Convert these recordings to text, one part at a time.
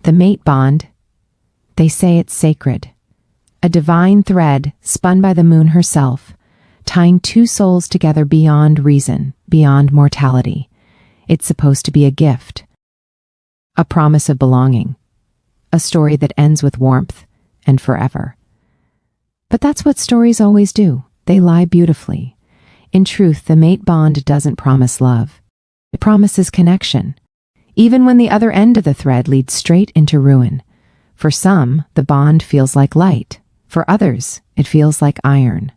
The mate bond, they say it's sacred. A divine thread spun by the moon herself, tying two souls together beyond reason, beyond mortality. It's supposed to be a gift, a promise of belonging, a story that ends with warmth and forever. But that's what stories always do. They lie beautifully. In truth, the mate bond doesn't promise love. It promises connection, even when the other end of the thread leads straight into ruin. For some, the bond feels like light. For others, it feels like iron.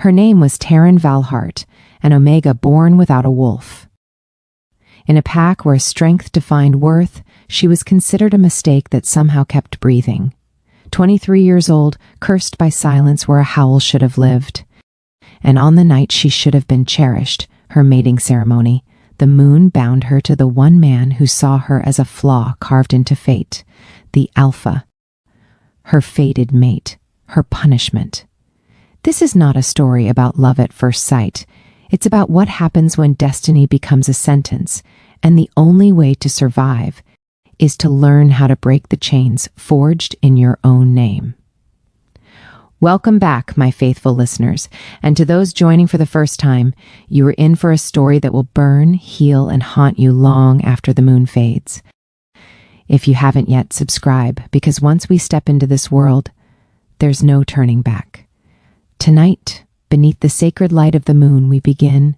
Her name was Taryn Valhart, an Omega born without a wolf. In a pack where strength defined worth, she was considered a mistake that somehow kept breathing. 23 years old, cursed by silence where a howl should have lived. And on the night she should have been cherished, her mating ceremony, the moon bound her to the one man who saw her as a flaw carved into fate, the Alpha, her fated mate, her punishment. This is not a story about love at first sight. It's about what happens when destiny becomes a sentence, and the only way to survive is to learn how to break the chains forged in your own name. Welcome back, my faithful listeners, and to those joining for the first time, you are in for a story that will burn, heal, and haunt you long after the moon fades. If you haven't yet, subscribe, because once we step into this world, there's no turning back. Tonight, beneath the sacred light of the moon, we begin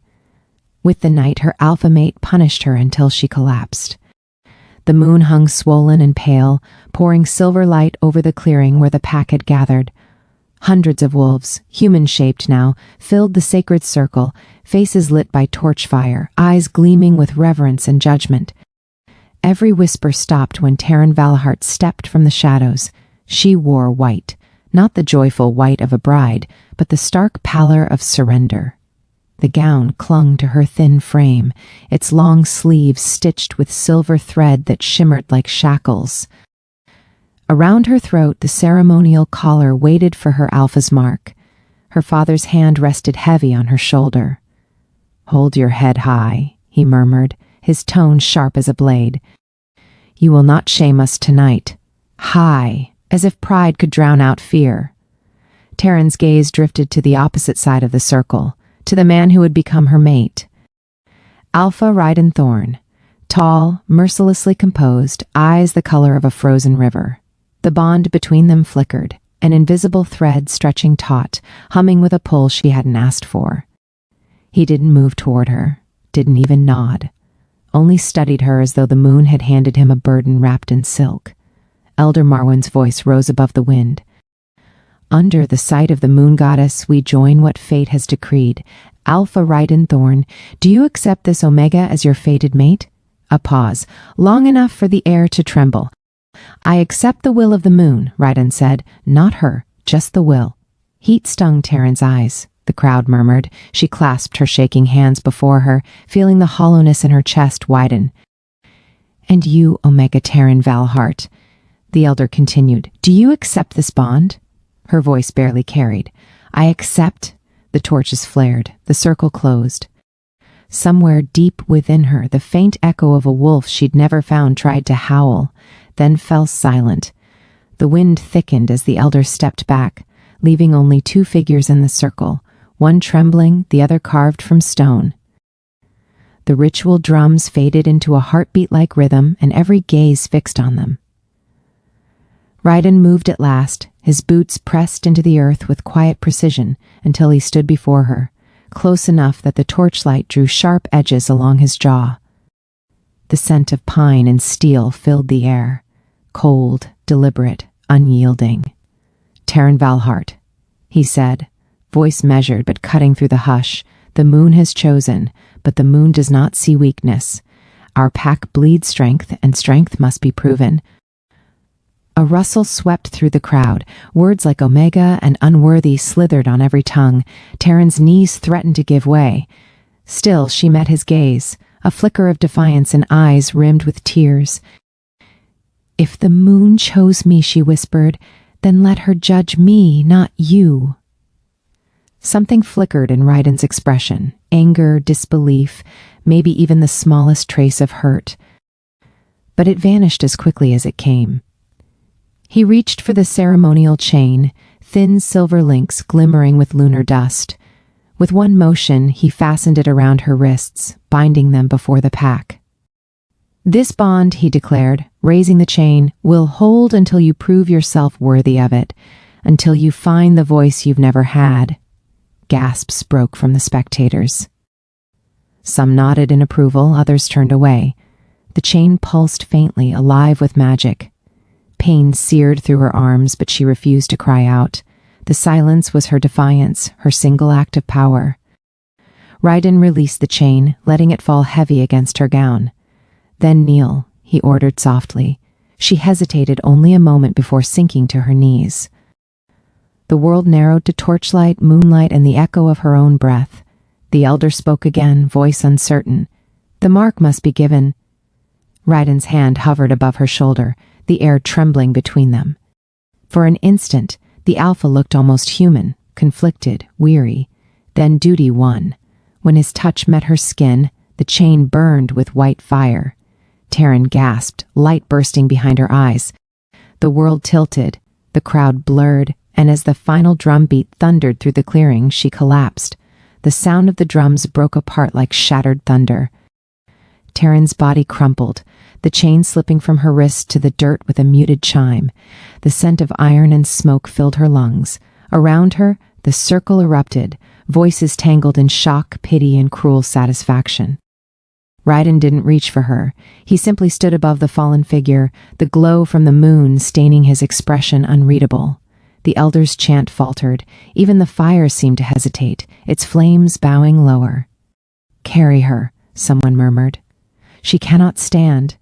with the night her alpha mate punished her until she collapsed. The moon hung swollen and pale, pouring silver light over the clearing where the pack had gathered. Hundreds of wolves, human-shaped now, filled the sacred circle, faces lit by torch fire, eyes gleaming with reverence and judgment. Every whisper stopped when Taryn Valhart stepped from the shadows. She wore white, not the joyful white of a bride, but the stark pallor of surrender. The gown clung to her thin frame, its long sleeves stitched with silver thread that shimmered like shackles. Around her throat, the ceremonial collar waited for her alpha's mark. Her father's hand rested heavy on her shoulder. "Hold your head high," he murmured, his tone sharp as a blade. "You will not shame us tonight." High, as if pride could drown out fear. Taryn's gaze drifted to the opposite side of the circle, to the man who would become her mate. Alpha Ryden Thorn, tall, mercilessly composed, eyes the color of a frozen river. The bond between them flickered, an invisible thread stretching taut, humming with a pull she hadn't asked for. He didn't move toward her, didn't even nod, only studied her as though the moon had handed him a burden wrapped in silk. Elder Marwyn's voice rose above the wind. "Under the sight of the moon goddess, we join what fate has decreed. Alpha Ryden Thorn, do you accept this Omega as your fated mate?" A pause, long enough for the air to tremble. "I accept the will of the moon," Ryden said. "Not her, just the will." Heat stung Taryn's eyes. The crowd murmured. She clasped her shaking hands before her, feeling the hollowness in her chest widen. "And you, Omega Taryn Valhart," the elder continued, "do you accept this bond?" Her voice barely carried. "I accept." The torches flared. The circle closed. Somewhere deep within her, the faint echo of a wolf she'd never found tried to howl, then fell silent. The wind thickened as the elder stepped back, leaving only two figures in the circle, one trembling, the other carved from stone. The ritual drums faded into a heartbeat-like rhythm, and every gaze fixed on them. Ryden moved at last, his boots pressed into the earth with quiet precision until he stood before her, close enough that the torchlight drew sharp edges along his jaw. The scent of pine and steel filled the air, cold, deliberate, unyielding. "Taryn Valhart," he said, voice measured but cutting through the hush. "The moon has chosen, but the moon does not see weakness. Our pack bleeds strength, and strength must be proven." A rustle swept through the crowd. Words like Omega and unworthy slithered on every tongue. Taryn's knees threatened to give way. Still, she met his gaze, a flicker of defiance in eyes rimmed with tears. "If the moon chose me," she whispered, "then let her judge me, not you." Something flickered in Ryden's expression, anger, disbelief, maybe even the smallest trace of hurt. but it vanished as quickly as it came. He reached for the ceremonial chain, thin silver links glimmering with lunar dust. With one motion, he fastened it around her wrists, binding them before the pack. "This bond," he declared, raising the chain, "will hold until you prove yourself worthy of it, until you find the voice you've never had." Gasps broke from the spectators. Some nodded in approval, others turned away. The chain pulsed faintly, alive with magic. Pain seared through her arms, but she refused to cry out. The silence was her defiance, her single act of power. Ryden released the chain, letting it fall heavy against her gown. "Then kneel," he ordered softly. She hesitated only a moment before sinking to her knees. The world narrowed to torchlight, moonlight, and the echo of her own breath. The elder spoke again, voice uncertain. "The mark must be given." Ryden's hand hovered above her shoulder, the air trembling between them. For an instant, the Alpha looked almost human, conflicted, weary. Then duty won. When his touch met her skin, the chain burned with white fire. Taryn gasped, light bursting behind her eyes. The world tilted, the crowd blurred, and as the final drumbeat thundered through the clearing, she collapsed. The sound of the drums broke apart like shattered thunder. Taryn's body crumpled, the chain slipping from her wrist to the dirt with a muted chime. The scent of iron and smoke filled her lungs. Around her, the circle erupted, voices tangled in shock, pity, and cruel satisfaction. Ryden didn't reach for her. He simply stood above the fallen figure, the glow from the moon staining his expression unreadable. The elder's chant faltered. Even the fire seemed to hesitate, its flames bowing lower. "Carry her," someone murmured. "She cannot stand."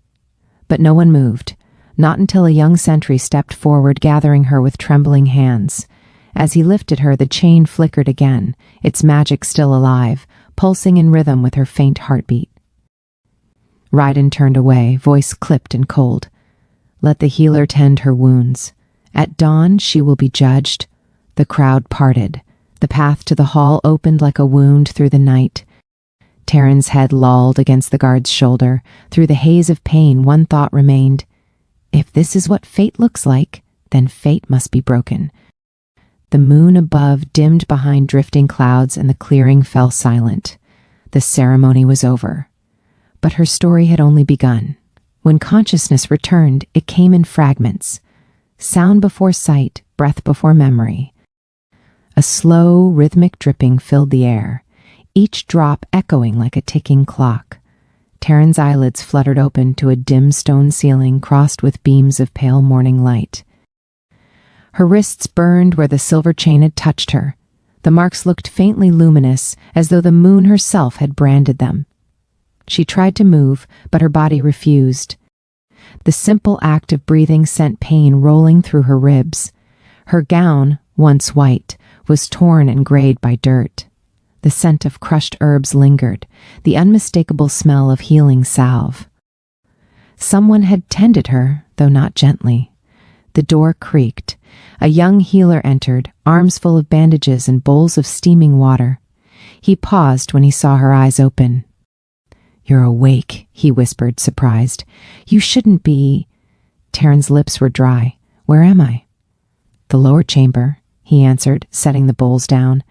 But no one moved, not until a young sentry stepped forward, gathering her with trembling hands. As he lifted her, the chain flickered again, its magic still alive, pulsing in rhythm with her faint heartbeat. Ryden turned away, voice clipped and cold. "Let the healer tend her wounds. At dawn she will be judged." The crowd parted. The path to the hall opened like a wound through the night. Taryn's head lolled against the guard's shoulder. Through the haze of pain, one thought remained. If this is what fate looks like, then fate must be broken. The moon above dimmed behind drifting clouds, and the clearing fell silent. The ceremony was over. But her story had only begun. When consciousness returned, it came in fragments. Sound before sight, breath before memory. A slow, rhythmic dripping filled the air, each drop echoing like a ticking clock. Taryn's eyelids fluttered open to a dim stone ceiling crossed with beams of pale morning light. Her wrists burned where the silver chain had touched her. The marks looked faintly luminous, as though the moon herself had branded them. She tried to move, but her body refused. The simple act of breathing sent pain rolling through her ribs. Her gown, once white, was torn and grayed by dirt. The scent of crushed herbs lingered, the unmistakable smell of healing salve. Someone had tended her, though not gently. The door creaked. A young healer entered, arms full of bandages and bowls of steaming water. He paused when he saw her eyes open. "You're awake," he whispered, surprised. "You shouldn't be—" Taryn's lips were dry. "Where am I?" "The lower chamber," he answered, setting the bowls down.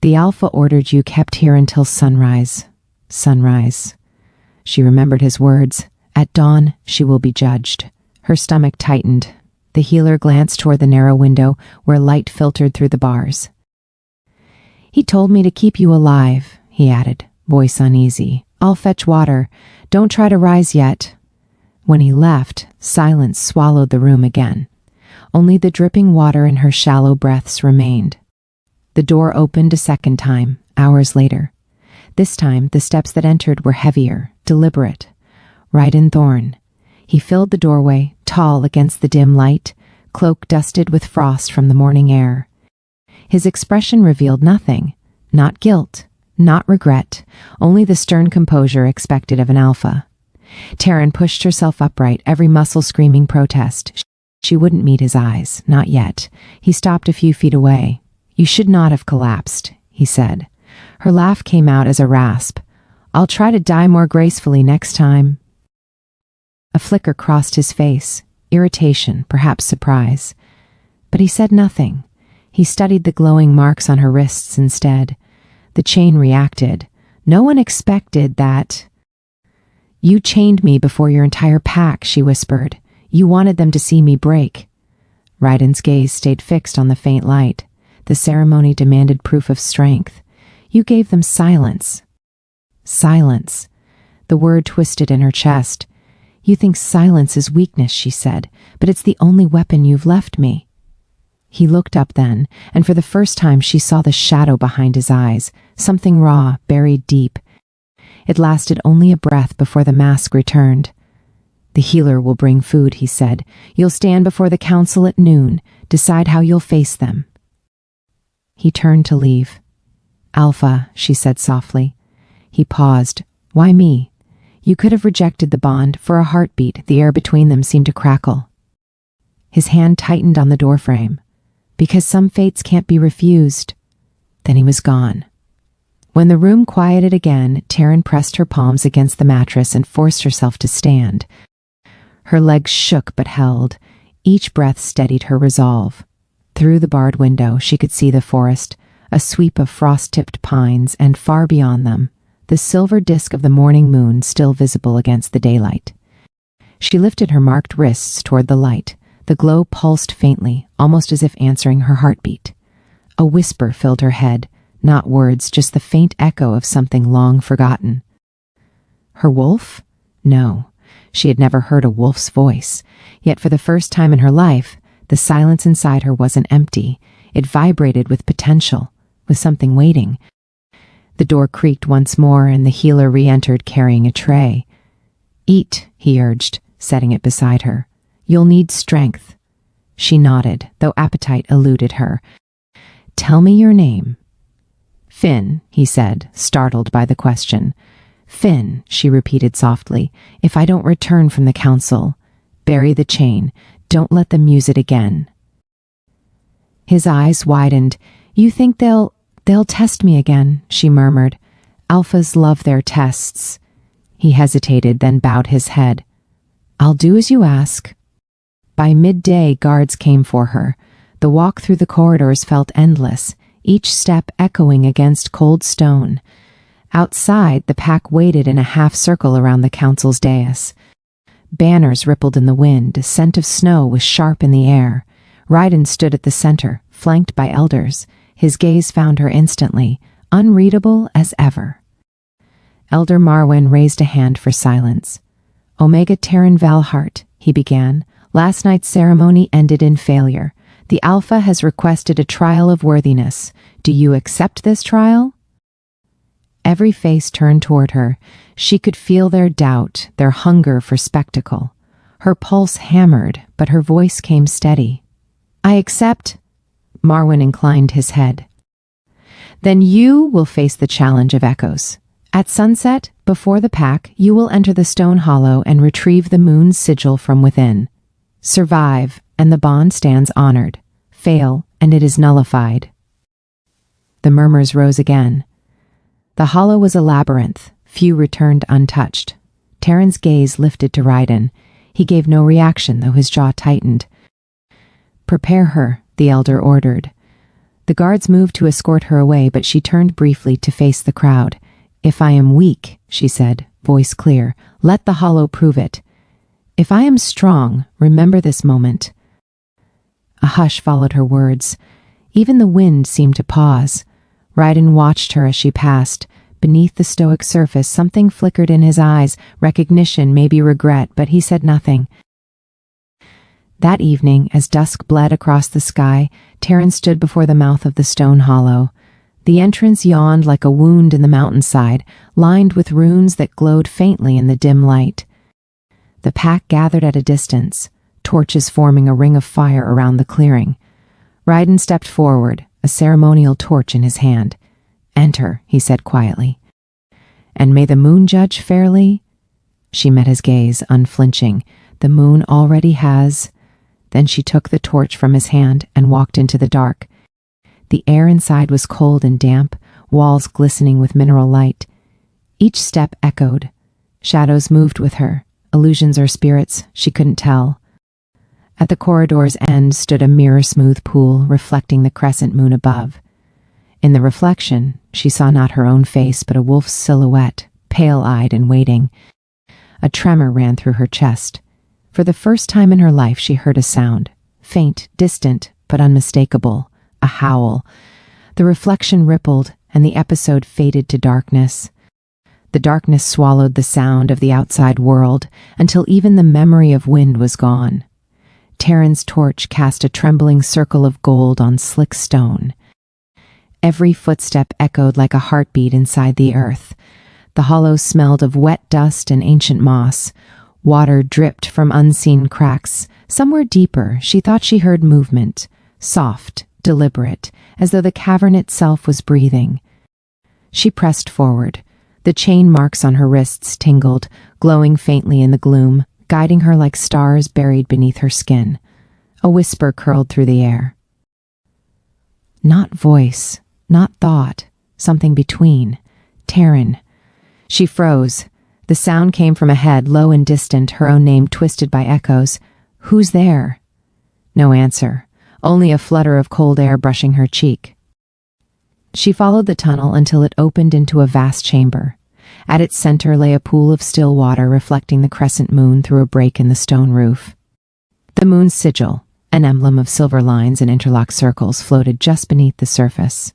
"The Alpha ordered you kept here until sunrise." Sunrise. She remembered his words. At dawn, she will be judged. Her stomach tightened. The healer glanced toward the narrow window where light filtered through the bars. "He told me to keep you alive," he added, voice uneasy. "I'll fetch water. Don't try to rise yet." When he left, silence swallowed the room again. Only the dripping water in her shallow breaths remained. The door opened a second time, hours later. This time, the steps that entered were heavier, deliberate. Ryden Thorne. He filled the doorway, tall against the dim light, cloak dusted with frost from the morning air. His expression revealed nothing, not guilt, not regret, only the stern composure expected of an Alpha. Taryn pushed herself upright, every muscle screaming protest. She wouldn't meet his eyes, not yet. He stopped a few feet away. "You should not have collapsed," he said. Her laugh came out as a rasp. "I'll try to die more gracefully next time." A flicker crossed his face, irritation, perhaps surprise. But he said nothing. He studied the glowing marks on her wrists instead. The chain reacted. No one expected that. "You chained me before your entire pack," she whispered. "You wanted them to see me break." Ryden's gaze stayed fixed on the faint light. The ceremony demanded proof of strength. "You gave them silence." Silence. The word twisted in her chest. "You think silence is weakness," she said, "but it's the only weapon you've left me." He looked up then, and for the first time she saw the shadow behind his eyes, something raw, buried deep. It lasted only a breath before the mask returned. "The healer will bring food," he said. "You'll stand before the council at noon, decide how you'll face them." He turned to leave. "Alpha," she said softly. He paused. "Why me?" "You could have rejected the bond. For a heartbeat, the air between them seemed to crackle." His hand tightened on the doorframe. "Because some fates can't be refused." Then he was gone. When the room quieted again, Taryn pressed her palms against the mattress and forced herself to stand. Her legs shook but held. Each breath steadied her resolve. Through the barred window, she could see the forest, a sweep of frost-tipped pines, and far beyond them, the silver disk of the morning moon still visible against the daylight. She lifted her marked wrists toward the light. The glow pulsed faintly, almost as if answering her heartbeat. A whisper filled her head, not words, just the faint echo of something long forgotten. Her wolf? No, she had never heard a wolf's voice. Yet for the first time in her life, the silence inside her wasn't empty. It vibrated with potential, with something waiting. The door creaked once more, and the healer re-entered carrying a tray. "Eat," he urged, setting it beside her. "You'll need strength." She nodded, though appetite eluded her. "Tell me your name." "Finn," he said, startled by the question. "Finn," she repeated softly. "If I don't return from the council, bury the chain. Don't let them use it again." His eyes widened. "You think they'll test me again," she murmured. "Alphas love their tests." He hesitated, then bowed his head. "I'll do as you ask." By midday, guards came for her. The walk through the corridors felt endless, each step echoing against cold stone. Outside, the pack waited in a half-circle around the council's dais. Banners rippled in the wind, a scent of snow was sharp in the air. Ryden stood at the center, flanked by elders. His gaze found her instantly, unreadable as ever. Elder Marwyn raised a hand for silence. "Omega Terran Valhart," he began. "Last night's ceremony ended in failure. The Alpha has requested a trial of worthiness. Do you accept this trial?" Every face turned toward her. She could feel their doubt, their hunger for spectacle. Her pulse hammered, but her voice came steady. "I accept." Marwyn inclined his head. "Then you will face the challenge of echoes. At sunset, before the pack, you will enter the stone hollow and retrieve the moon's sigil from within. Survive, and the bond stands honored. Fail, and it is nullified." The murmurs rose again. The hollow was a labyrinth. Few returned untouched. Taryn's gaze lifted to Ryden. He gave no reaction, though his jaw tightened. "Prepare her," the elder ordered. The guards moved to escort her away, but she turned briefly to face the crowd. "If I am weak," she said, voice clear, "let the hollow prove it. If I am strong, remember this moment." A hush followed her words. Even the wind seemed to pause. Ryden watched her as she passed. Beneath the stoic surface, something flickered in his eyes, recognition, maybe regret, but he said nothing. That evening, as dusk bled across the sky, Taryn stood before the mouth of the stone hollow. The entrance yawned like a wound in the mountainside, lined with runes that glowed faintly in the dim light. The pack gathered at a distance, torches forming a ring of fire around the clearing. Ryden stepped forward, a ceremonial torch in his hand. "Enter," he said quietly. "And may the moon judge fairly?" She met his gaze, unflinching. "The moon already has." Then she took the torch from his hand and walked into the dark. The air inside was cold and damp, walls glistening with mineral light. Each step echoed. Shadows moved with her, illusions or spirits, she couldn't tell. At the corridor's end stood a mirror-smooth pool reflecting the crescent moon above. In the reflection, she saw not her own face but a wolf's silhouette, pale-eyed and waiting. A tremor ran through her chest. For the first time in her life she heard a sound, faint, distant, but unmistakable, a howl. The reflection rippled, and the episode faded to darkness. The darkness swallowed the sound of the outside world until even the memory of wind was gone. Taryn's torch cast a trembling circle of gold on slick stone. Every footstep echoed like a heartbeat inside the earth. The hollow smelled of wet dust and ancient moss. Water dripped from unseen cracks. Somewhere deeper, she thought she heard movement, soft, deliberate, as though the cavern itself was breathing. She pressed forward. The chain marks on her wrists tingled, glowing faintly in the gloom, guiding her like stars buried beneath her skin. A whisper curled through the air. Not voice, not thought, something between. Taryn. She froze. The sound came from ahead, low and distant, her own name twisted by echoes. Who's there? No answer, only a flutter of cold air brushing her cheek. She followed the tunnel until it opened into a vast chamber. At its center lay a pool of still water reflecting the crescent moon through a break in the stone roof. The moon's sigil, an emblem of silver lines and interlocked circles, floated just beneath the surface.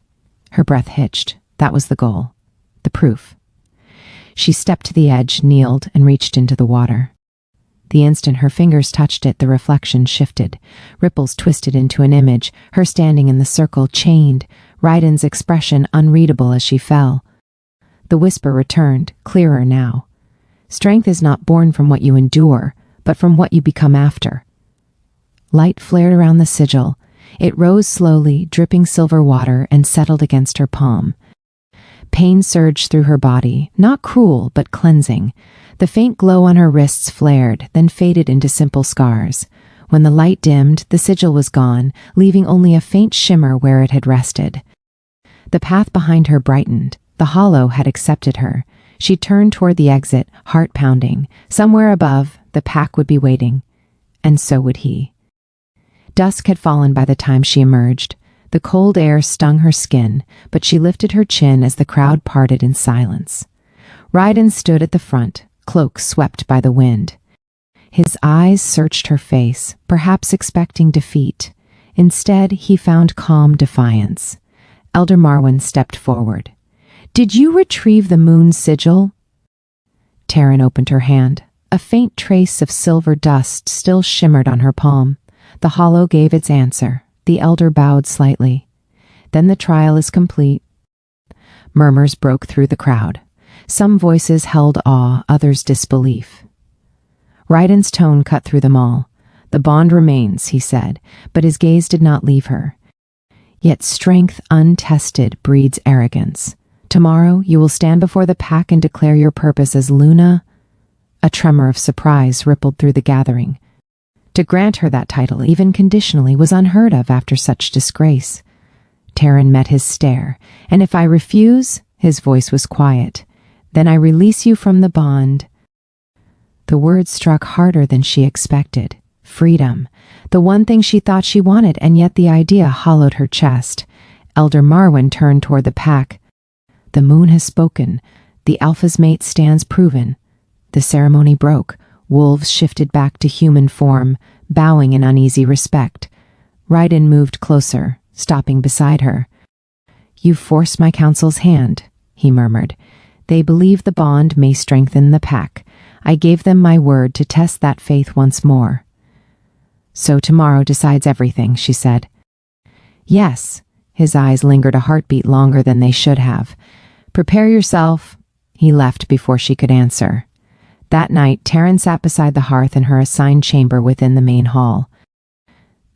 Her breath hitched. That was the goal. The proof. She stepped to the edge, kneeled, and reached into the water. The instant her fingers touched it, the reflection shifted. Ripples twisted into an image, her standing in the circle, chained, Ryden's expression unreadable as she fell. The whisper returned, clearer now. Strength is not born from what you endure, but from what you become after. Light flared around the sigil. It rose slowly, dripping silver water, and settled against her palm. Pain surged through her body, not cruel, but cleansing. The faint glow on her wrists flared, then faded into simple scars. When the light dimmed, the sigil was gone, leaving only a faint shimmer where it had rested. The path behind her brightened. The hollow had accepted her. She turned toward the exit, heart pounding. Somewhere above, the pack would be waiting. And so would he. Dusk had fallen by the time she emerged. The cold air stung her skin, but she lifted her chin as the crowd parted in silence. Ryden stood at the front, cloak swept by the wind. His eyes searched her face, perhaps expecting defeat. Instead, he found calm defiance. Elder Marwyn stepped forward. "Did you retrieve the moon's sigil?" Taryn opened her hand. A faint trace of silver dust still shimmered on her palm. The hollow gave its answer. The elder bowed slightly. "Then the trial is complete." Murmurs broke through the crowd. Some voices held awe, others disbelief. Ryden's tone cut through them all. "The bond remains," he said, but his gaze did not leave her. "Yet strength untested breeds arrogance. Tomorrow you will stand before the pack and declare your purpose as Luna." A tremor of surprise rippled through the gathering. To grant her that title, even conditionally, was unheard of after such disgrace. Taryn met his stare. "And if I refuse," his voice was quiet, "then I release you from the bond." The words struck harder than she expected. Freedom. The one thing she thought she wanted, and yet the idea hollowed her chest. Elder Marwyn turned toward the pack. "The moon has spoken. The alpha's mate stands proven." The ceremony broke. Wolves shifted back to human form, bowing in uneasy respect. Ryden moved closer, stopping beside her. "You forced my counsel's hand," he murmured. "They believe the bond may strengthen the pack. I gave them my word to test that faith once more." "So tomorrow decides everything," she said. "Yes." His eyes lingered a heartbeat longer than they should have. "Prepare yourself." He left before she could answer. That night, Taryn sat beside the hearth in her assigned chamber within the main hall.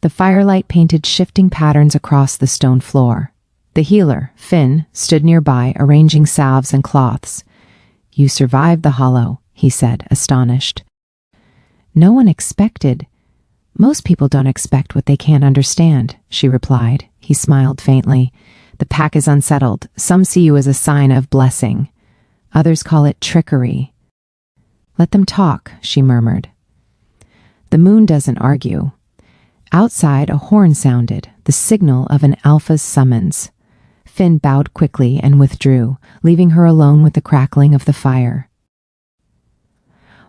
The firelight painted shifting patterns across the stone floor. The healer, Finn, stood nearby, arranging salves and cloths. "You survived the hollow," he said, astonished. "No one expected." "Most people don't expect what they can't understand," she replied. He smiled faintly. "The pack is unsettled. Some see you as a sign of blessing. Others call it trickery." Let them talk, she murmured. The moon doesn't argue. Outside, a horn sounded, the signal of an alpha's summons. Finn bowed quickly and withdrew, leaving her alone with the crackling of the fire.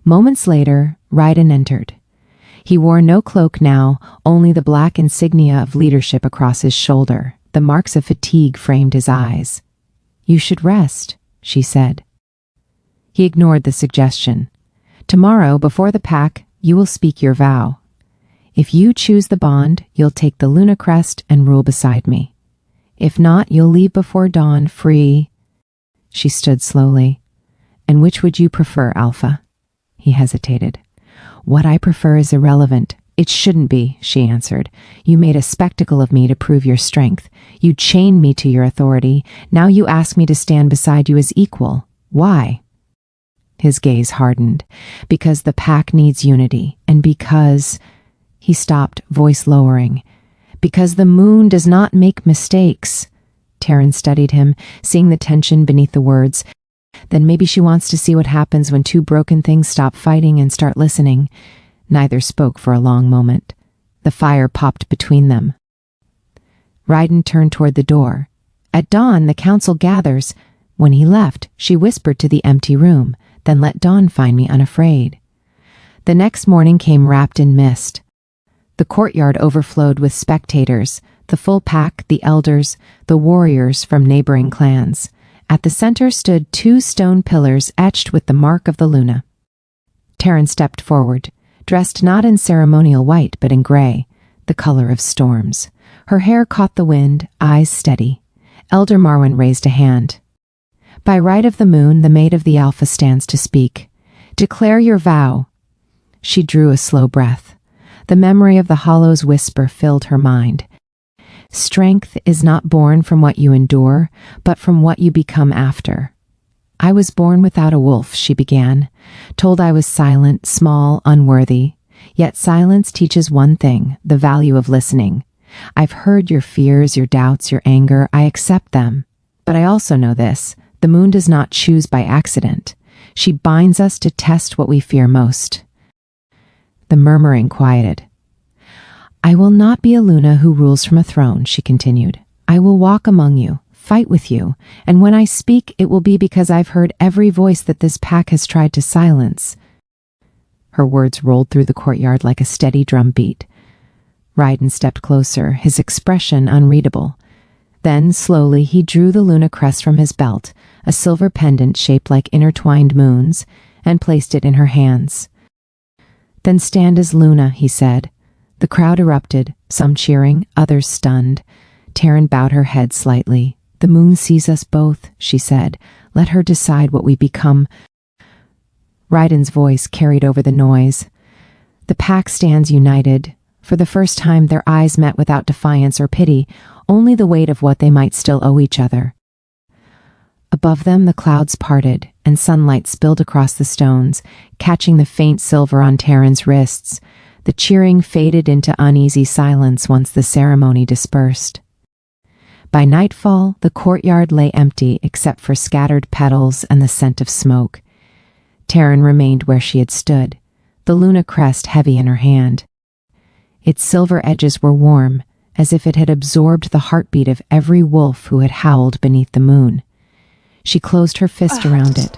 Moments later, Ryden entered. He wore no cloak now, only the black insignia of leadership across his shoulder. The marks of fatigue framed his eyes. "You should rest," she said. He ignored the suggestion. "Tomorrow, before the pack, you will speak your vow. If you choose the bond, you'll take the Luna Crest and rule beside me. If not, you'll leave before dawn, free." She stood slowly. "And which would you prefer, Alpha?" He hesitated. "What I prefer is irrelevant. It shouldn't be," she answered. "You made a spectacle of me to prove your strength. You chained me to your authority. Now you ask me to stand beside you as equal. Why?" His gaze hardened. "Because the pack needs unity, and because—" He stopped, voice lowering. "Because the moon does not make mistakes." Taryn studied him, seeing the tension beneath the words. Then maybe she wants to see what happens when two broken things stop fighting and start listening. Neither spoke for a long moment. The fire popped between them. Ryden turned toward the door. "At dawn, the council gathers." When he left, she whispered to the empty room, "Then let dawn find me unafraid." The next morning came wrapped in mist. The courtyard overflowed with spectators, the full pack, the elders, the warriors from neighboring clans. At the center stood 2 stone pillars etched with the mark of the Luna. Taryn stepped forward, dressed not in ceremonial white but in gray, the color of storms. Her hair caught the wind, eyes steady. Elder Marwyn raised a hand. "By right of the moon, the Maid of the Alpha stands to speak. Declare your vow." She drew a slow breath. The memory of the Hollow's whisper filled her mind. "Strength is not born from what you endure, but from what you become after." "I was born without a wolf," she began, "told I was silent, small, unworthy. Yet silence teaches one thing, the value of listening. I've heard your fears, your doubts, your anger. I accept them. But I also know this, the moon does not choose by accident. She binds us to test what we fear most." The murmuring quieted. "I will not be a Luna who rules from a throne," she continued. "I will walk among you, fight with you, and when I speak, it will be because I've heard every voice that this pack has tried to silence." Her words rolled through the courtyard like a steady drum beat. Ryden stepped closer, his expression unreadable. Then, slowly, he drew the Luna crest from his belt, a silver pendant shaped like intertwined moons, and placed it in her hands. "Then stand as Luna," he said. The crowd erupted, some cheering, others stunned. Taryn bowed her head slightly. "The moon sees us both," she said. "Let her decide what we become." Ryden's voice carried over the noise. "The pack stands united." For the first time, their eyes met without defiance or pity, only the weight of what they might still owe each other. Above them, the clouds parted, and sunlight spilled across the stones, catching the faint silver on Taryn's wrists. The cheering faded into uneasy silence once the ceremony dispersed. By nightfall, the courtyard lay empty except for scattered petals and the scent of smoke. Taryn remained where she had stood, the Luna crest heavy in her hand. Its silver edges were warm, as if it had absorbed the heartbeat of every wolf who had howled beneath the moon. She closed her fist around it.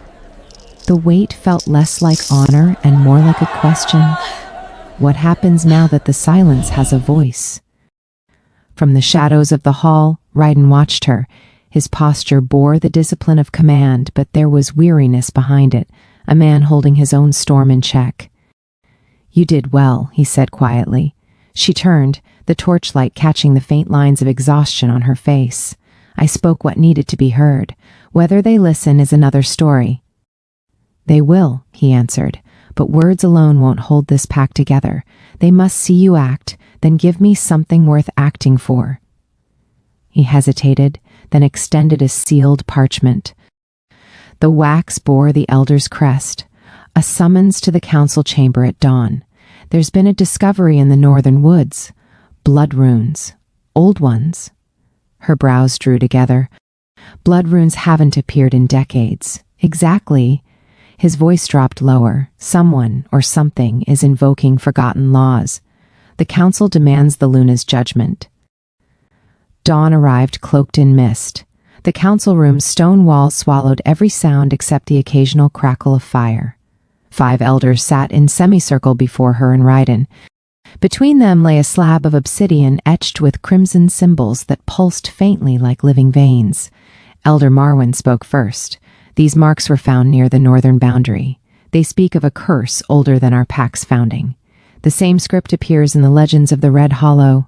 The weight felt less like honor and more like a question. What happens now that the silence has a voice? From the shadows of the hall, Ryden watched her. His posture bore the discipline of command, but there was weariness behind it, a man holding his own storm in check. "You did well," he said quietly. She turned, the torchlight catching the faint lines of exhaustion on her face. "I spoke what needed to be heard. Whether they listen is another story." "They will," he answered, "but words alone won't hold this pack together. They must see you act, then give me something worth acting for." He hesitated, then extended a sealed parchment. The wax bore the elder's crest, a summons to the council chamber at dawn. "There's been a discovery in the northern woods. Blood runes. Old ones." Her brows drew together. "Blood runes haven't appeared in decades." "Exactly." His voice dropped lower. Someone or something is invoking forgotten laws. The council demands the Luna's judgment. Dawn arrived cloaked in mist. The council room's stone walls swallowed every sound except the occasional crackle of fire. 5 elders sat in semicircle before her and Ryden. Between them lay a slab of obsidian etched with crimson symbols that pulsed faintly like living veins. Elder Marwyn spoke first. These marks were found near the northern boundary. They speak of a curse older than our pack's founding. The same script appears in the legends of the Red Hollow.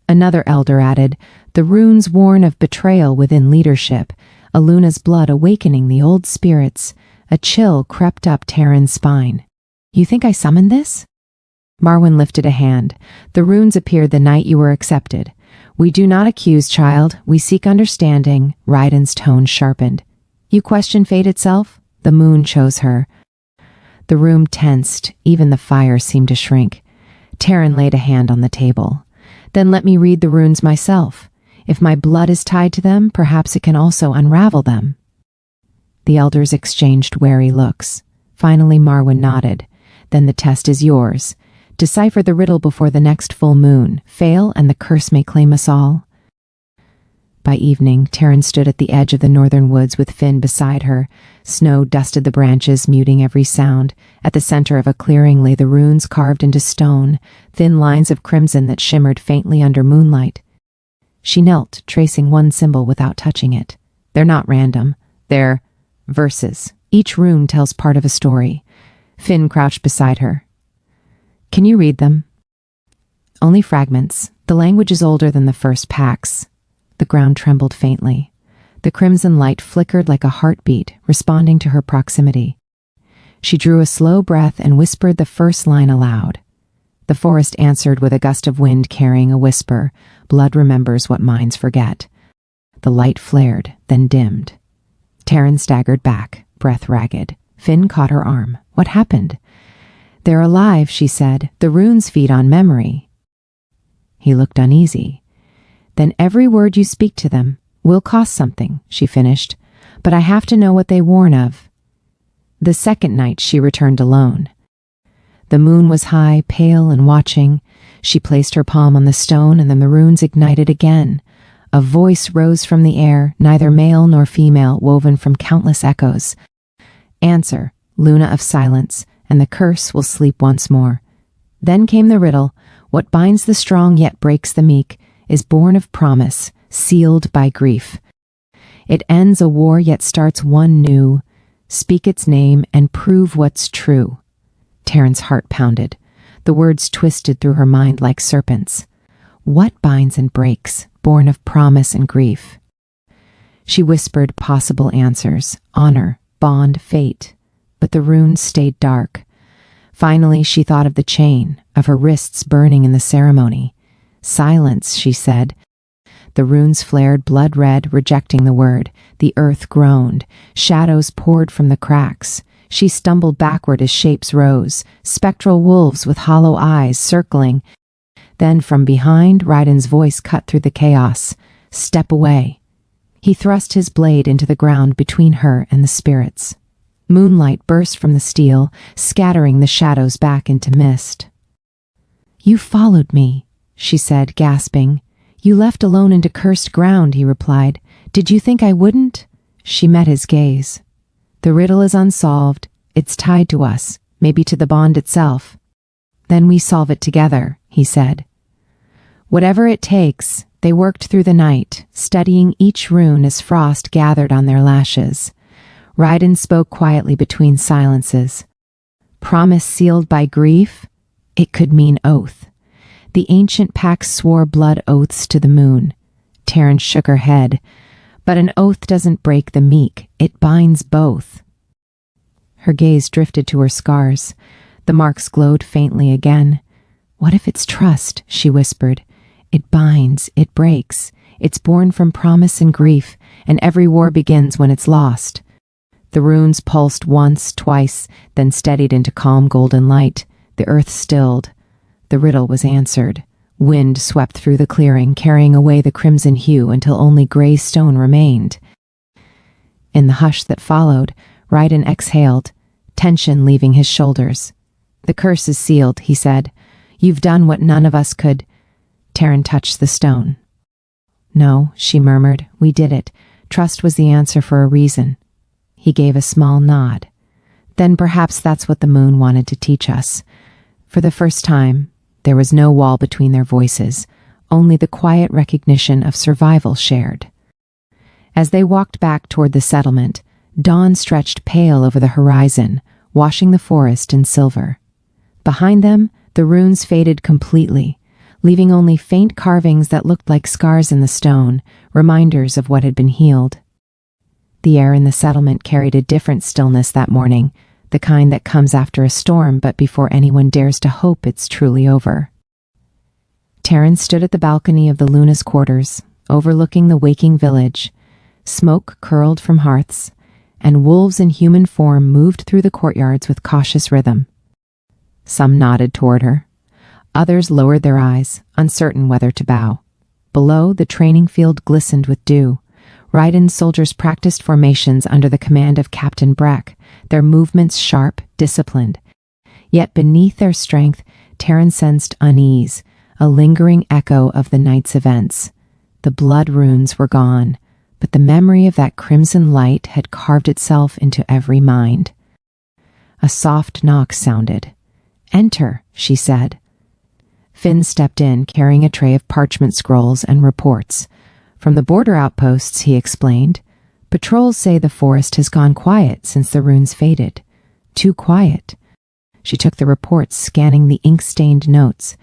Another elder added, the runes warn of betrayal within leadership, a Luna's blood awakening the old spirits. A chill crept up Taryn's spine. You think I summoned this? Marwyn lifted a hand. The runes appeared the night you were accepted. We do not accuse, child. We seek understanding. Ryden's tone sharpened. You question fate itself? The moon chose her. The room tensed. Even the fire seemed to shrink. Taryn laid a hand on the table. Then let me read the runes myself. If my blood is tied to them, perhaps it can also unravel them. The elders exchanged wary looks. Finally, Marwyn nodded. Then the test is yours. Decipher the riddle before the next full moon. Fail, and the curse may claim us all. By evening, Taryn stood at the edge of the northern woods with Finn beside her. Snow dusted the branches, muting every sound. At the center of a clearing lay the runes carved into stone, thin lines of crimson that shimmered faintly under moonlight. She knelt, tracing one symbol without touching it. They're not random. They're verses. Each rune tells part of a story. Finn crouched beside her. Can you read them? Only fragments. The language is older than the first packs. The ground trembled faintly. The crimson light flickered like a heartbeat, responding to her proximity. She drew a slow breath and whispered the first line aloud. The forest answered with a gust of wind carrying a whisper. Blood remembers what minds forget. The light flared, then dimmed. Taryn staggered back, breath ragged. Finn caught her arm. What happened? They're alive, she said. The runes feed on memory. He looked uneasy. Then every word you speak to them will cost something, she finished. But I have to know what they warn of. The second night she returned alone. The moon was high, pale and watching. She placed her palm on the stone and then the runes ignited again. A voice rose from the air, neither male nor female, woven from countless echoes. Answer, Luna of silence, and the curse will sleep once more. Then came the riddle. What binds the strong yet breaks the meek is born of promise, sealed by grief. It ends a war yet starts one new. Speak its name and prove what's true. Taryn's heart pounded. The words twisted through her mind like serpents. What binds and breaks, born of promise and grief? She whispered possible answers, honor, bond, fate. But the runes stayed dark. Finally, she thought of the chain, of her wrists burning in the ceremony. Silence, she said. The runes flared blood red, rejecting the word. The earth groaned. Shadows poured from the cracks. She stumbled backward as shapes rose, spectral wolves with hollow eyes circling. Then from behind, Ryden's voice cut through the chaos. Step away. He thrust his blade into the ground between her and the spirits. Moonlight burst from the steel, scattering the shadows back into mist. You followed me, she said, gasping. You left alone into cursed ground, he replied. Did you think I wouldn't? She met his gaze. The riddle is unsolved. It's tied to us, maybe to the bond itself. Then we solve it together, he said. Whatever it takes, they worked through the night, studying each rune as frost gathered on their lashes. Ryden spoke quietly between silences. Promise sealed by grief? It could mean oath. The ancient pack swore blood oaths to the moon. Taryn shook her head. But an oath doesn't break the meek, it binds both. Her gaze drifted to her scars. The marks glowed faintly again. What if it's trust, she whispered. It binds, it breaks. It's born from promise and grief, and every war begins when it's lost. The runes pulsed once, twice, then steadied into calm golden light. The earth stilled. The riddle was answered. Wind swept through the clearing, carrying away the crimson hue until only gray stone remained. In the hush that followed, Ryden exhaled. tension leaving his shoulders. "The curse is sealed," he said. "You've done what none of us could." Taryn touched the stone. "No," she murmured. "We did it. Trust was the answer for a reason." He gave a small nod. "Then perhaps that's what the moon wanted to teach us." For the first time, there was no wall between their voices, only the quiet recognition of survival shared. As they walked back toward the settlement, dawn stretched pale over the horizon, washing the forest in silver. Behind them, the runes faded completely, leaving only faint carvings that looked like scars in the stone, reminders of what had been healed. The air in the settlement carried a different stillness that morning, the kind that comes after a storm but before anyone dares to hope it's truly over. Taryn stood at the balcony of the Luna's quarters, overlooking the waking village. Smoke curled from hearths, and wolves in human form moved through the courtyards with cautious rhythm. Some nodded toward her. Others lowered their eyes, uncertain whether to bow. Below, the training field glistened with dew. Raiden's soldiers practiced formations under the command of Captain Breck, their movements sharp, disciplined. Yet beneath their strength, Taryn sensed unease, a lingering echo of the night's events. The blood runes were gone, but the memory of that crimson light had carved itself into every mind. A soft knock sounded. "Enter," she said. Finn stepped in, carrying a tray of parchment scrolls and reports. "From the border outposts," he explained. "Patrols say the forest has gone quiet since the runes faded. Too quiet." She took the reports, scanning the ink-stained notes.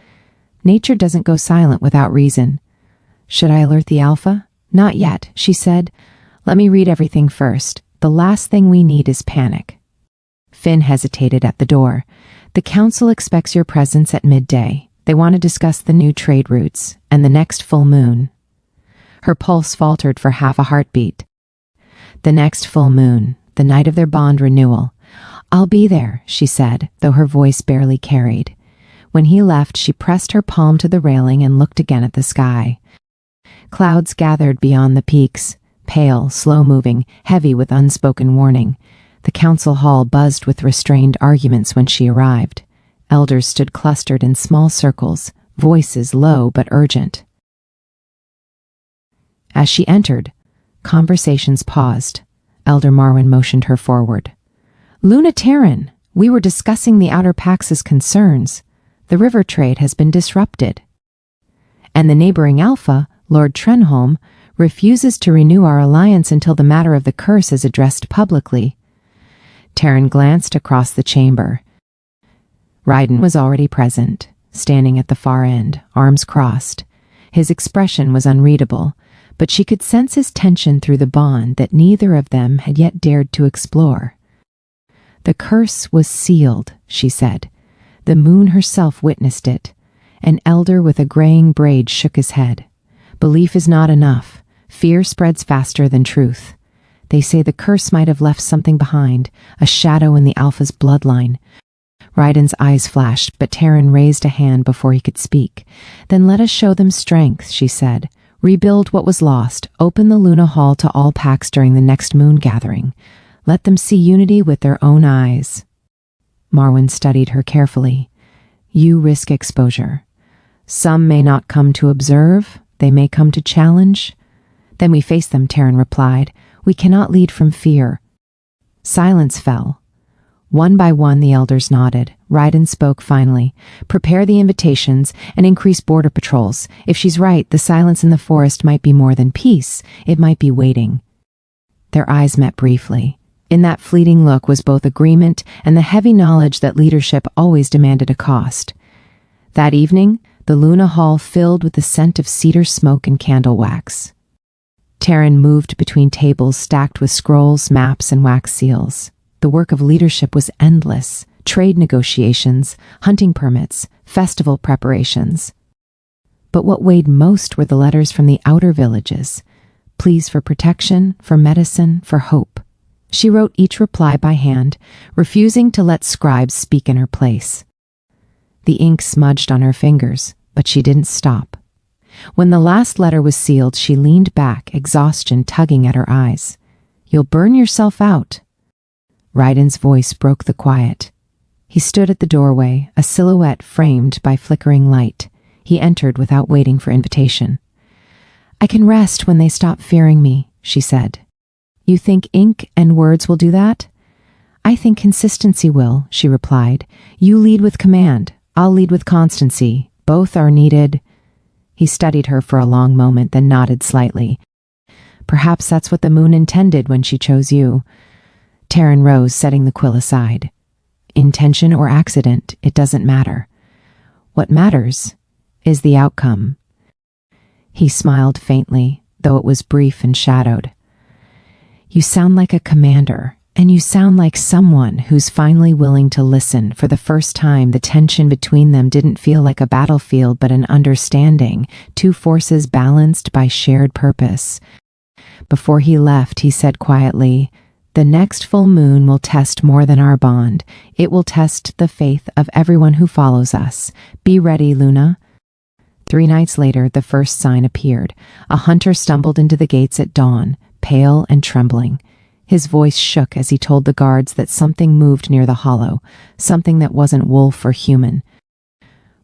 "Nature doesn't go silent without reason." "Should I alert the Alpha?" "Not yet," she said. "Let me read everything first. The last thing we need is panic." Finn hesitated at the door. "The Council expects your presence at midday. They want to discuss the new trade routes and the next full moon." Her pulse faltered for half a heartbeat. The next full moon, the night of their bond renewal. "I'll be there," she said, though her voice barely carried. When he left, she pressed her palm to the railing and looked again at the sky. Clouds gathered beyond the peaks, pale, slow-moving, heavy with unspoken warning. The council hall buzzed with restrained arguments when she arrived. Elders stood clustered in small circles, voices low but urgent. As she entered, conversations paused. Elder Marwyn motioned her forward. "Luna Taryn, we were discussing the Outer Pax's concerns. The river trade has been disrupted. And the neighboring Alpha, Lord Trenholm, refuses to renew our alliance until the matter of the curse is addressed publicly." Taryn glanced across the chamber. Raiden was already present, standing at the far end, arms crossed. His expression was unreadable, but she could sense his tension through the bond that neither of them had yet dared to explore. "The curse was sealed," she said. "The moon herself witnessed it." An elder with a graying braid shook his head. "Belief is not enough. Fear spreads faster than truth. They say the curse might have left something behind, a shadow in the Alpha's bloodline." Raiden's eyes flashed, but Taryn raised a hand before he could speak. "Then let us show them strength," she said. "Rebuild what was lost. Open the Luna Hall to all packs during the next moon gathering. Let them see unity with their own eyes." Marwyn studied her carefully. "You risk exposure. Some may not come to observe. They may come to challenge." "Then we face them," Taryn replied. "We cannot lead from fear." Silence fell. One by one, the elders nodded. Raiden spoke finally. "Prepare the invitations and increase border patrols. If she's right, the silence in the forest might be more than peace. It might be waiting." Their eyes met briefly. In that fleeting look was both agreement and the heavy knowledge that leadership always demanded a cost. That evening, the Luna Hall filled with the scent of cedar smoke and candle wax. Taryn moved between tables stacked with scrolls, maps, and wax seals. The work of leadership was endless. Trade negotiations, hunting permits, festival preparations. But what weighed most were the letters from the outer villages. Pleas for protection, for medicine, for hope. She wrote each reply by hand, refusing to let scribes speak in her place. The ink smudged on her fingers, but she didn't stop. When the last letter was sealed, she leaned back, exhaustion tugging at her eyes. "You'll burn yourself out." Ryden's voice broke the quiet. He stood at the doorway, a silhouette framed by flickering light. He entered without waiting for invitation. "I can rest when they stop fearing me," she said. "You think ink and words will do that?" "I think consistency will," she replied. "You lead with command. I'll lead with constancy. Both are needed." He studied her for a long moment, then nodded slightly. "Perhaps that's what the moon intended when she chose you." Taryn rose, setting the quill aside. "Intention or accident, it doesn't matter. What matters is the outcome." He smiled faintly, though it was brief and shadowed. "You sound like a commander, and you sound like someone who's finally willing to listen. For the first time, the tension between them didn't feel like a battlefield, but an understanding, two forces balanced by shared purpose." Before he left, he said quietly, "The next full moon will test more than our bond. It will test the faith of everyone who follows us. Be ready, Luna." 3 nights later, the first sign appeared. A hunter stumbled into the gates at dawn, pale and trembling. His voice shook as he told the guards that something moved near the hollow, something that wasn't wolf or human.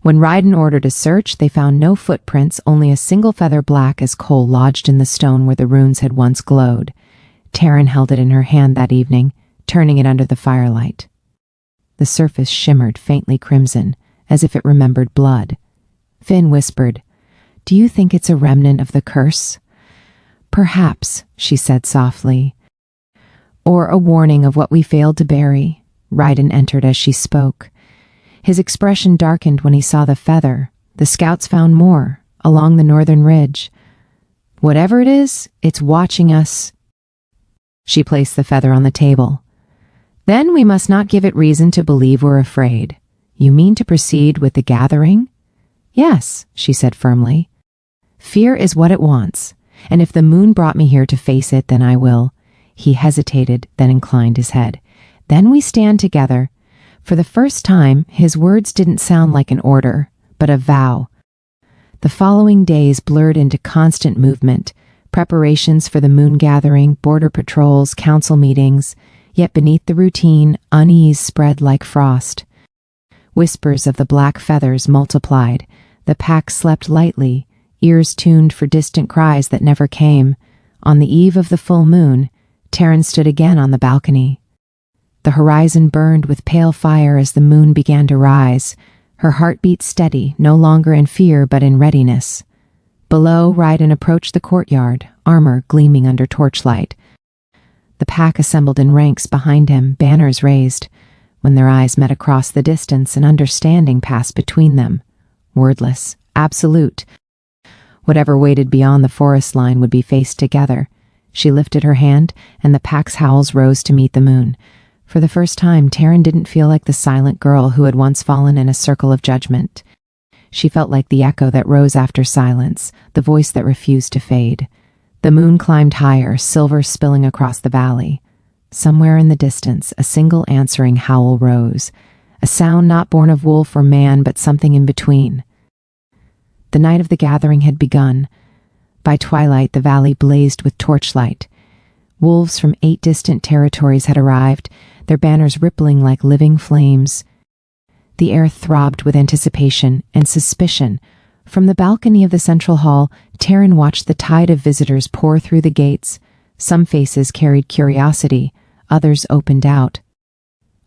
When Ryden ordered a search, they found no footprints, only a single feather black as coal lodged in the stone where the runes had once glowed. Taryn held it in her hand that evening, turning it under the firelight. The surface shimmered faintly crimson, as if it remembered blood. Finn whispered, "Do you think it's a remnant of the curse?" "Perhaps," she said softly. "Or a warning of what we failed to bury." Ryden entered as she spoke. His expression darkened when he saw the feather. The scouts found more, along the northern ridge. "Whatever it is, it's watching us." She placed the feather on the table. "Then we must not give it reason to believe we're afraid." "You mean to proceed with the gathering?" "Yes," she said firmly. "Fear is what it wants, and if the moon brought me here to face it, then I will." He hesitated, then inclined his head. "Then we stand together." For the first time, his words didn't sound like an order, but a vow. The following days blurred into constant movement, preparations for the moon gathering, border patrols, council meetings, yet beneath the routine, unease spread like frost. Whispers of the black feathers multiplied. The pack slept lightly, ears tuned for distant cries that never came. On the eve of the full moon, Taryn stood again on the balcony. The horizon burned with pale fire as the moon began to rise. Her heart beat steady, no longer in fear but in readiness. Below, Ryden approached the courtyard, armor gleaming under torchlight. The pack assembled in ranks behind him, banners raised. When their eyes met across the distance, an understanding passed between them. Wordless, absolute. Whatever waited beyond the forest line would be faced together. She lifted her hand, and the pack's howls rose to meet the moon. For the first time, Taryn didn't feel like the silent girl who had once fallen in a circle of judgment. She felt like the echo that rose after silence, the voice that refused to fade. The moon climbed higher, silver spilling across the valley. Somewhere in the distance, a single answering howl rose, a sound not born of wolf or man, but something in between. The night of the gathering had begun. By twilight, the valley blazed with torchlight. Wolves from 8 distant territories had arrived, their banners rippling like living flames. The air throbbed with anticipation and suspicion. From the balcony of the central hall, Taryn watched the tide of visitors pour through the gates. Some faces carried curiosity, others opened doubt.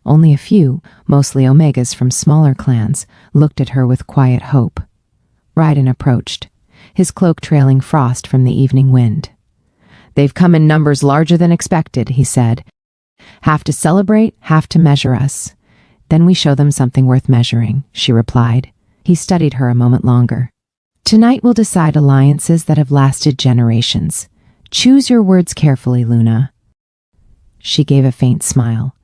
Only a few, mostly Omegas from smaller clans, looked at her with quiet hope. Ryden approached, his cloak trailing frost from the evening wind. "They've come in numbers larger than expected," he said. "Have to celebrate, have to measure us." "Then we show them something worth measuring," she replied. He studied her a moment longer. "Tonight we'll decide alliances that have lasted generations. Choose your words carefully, Luna." She gave a faint smile.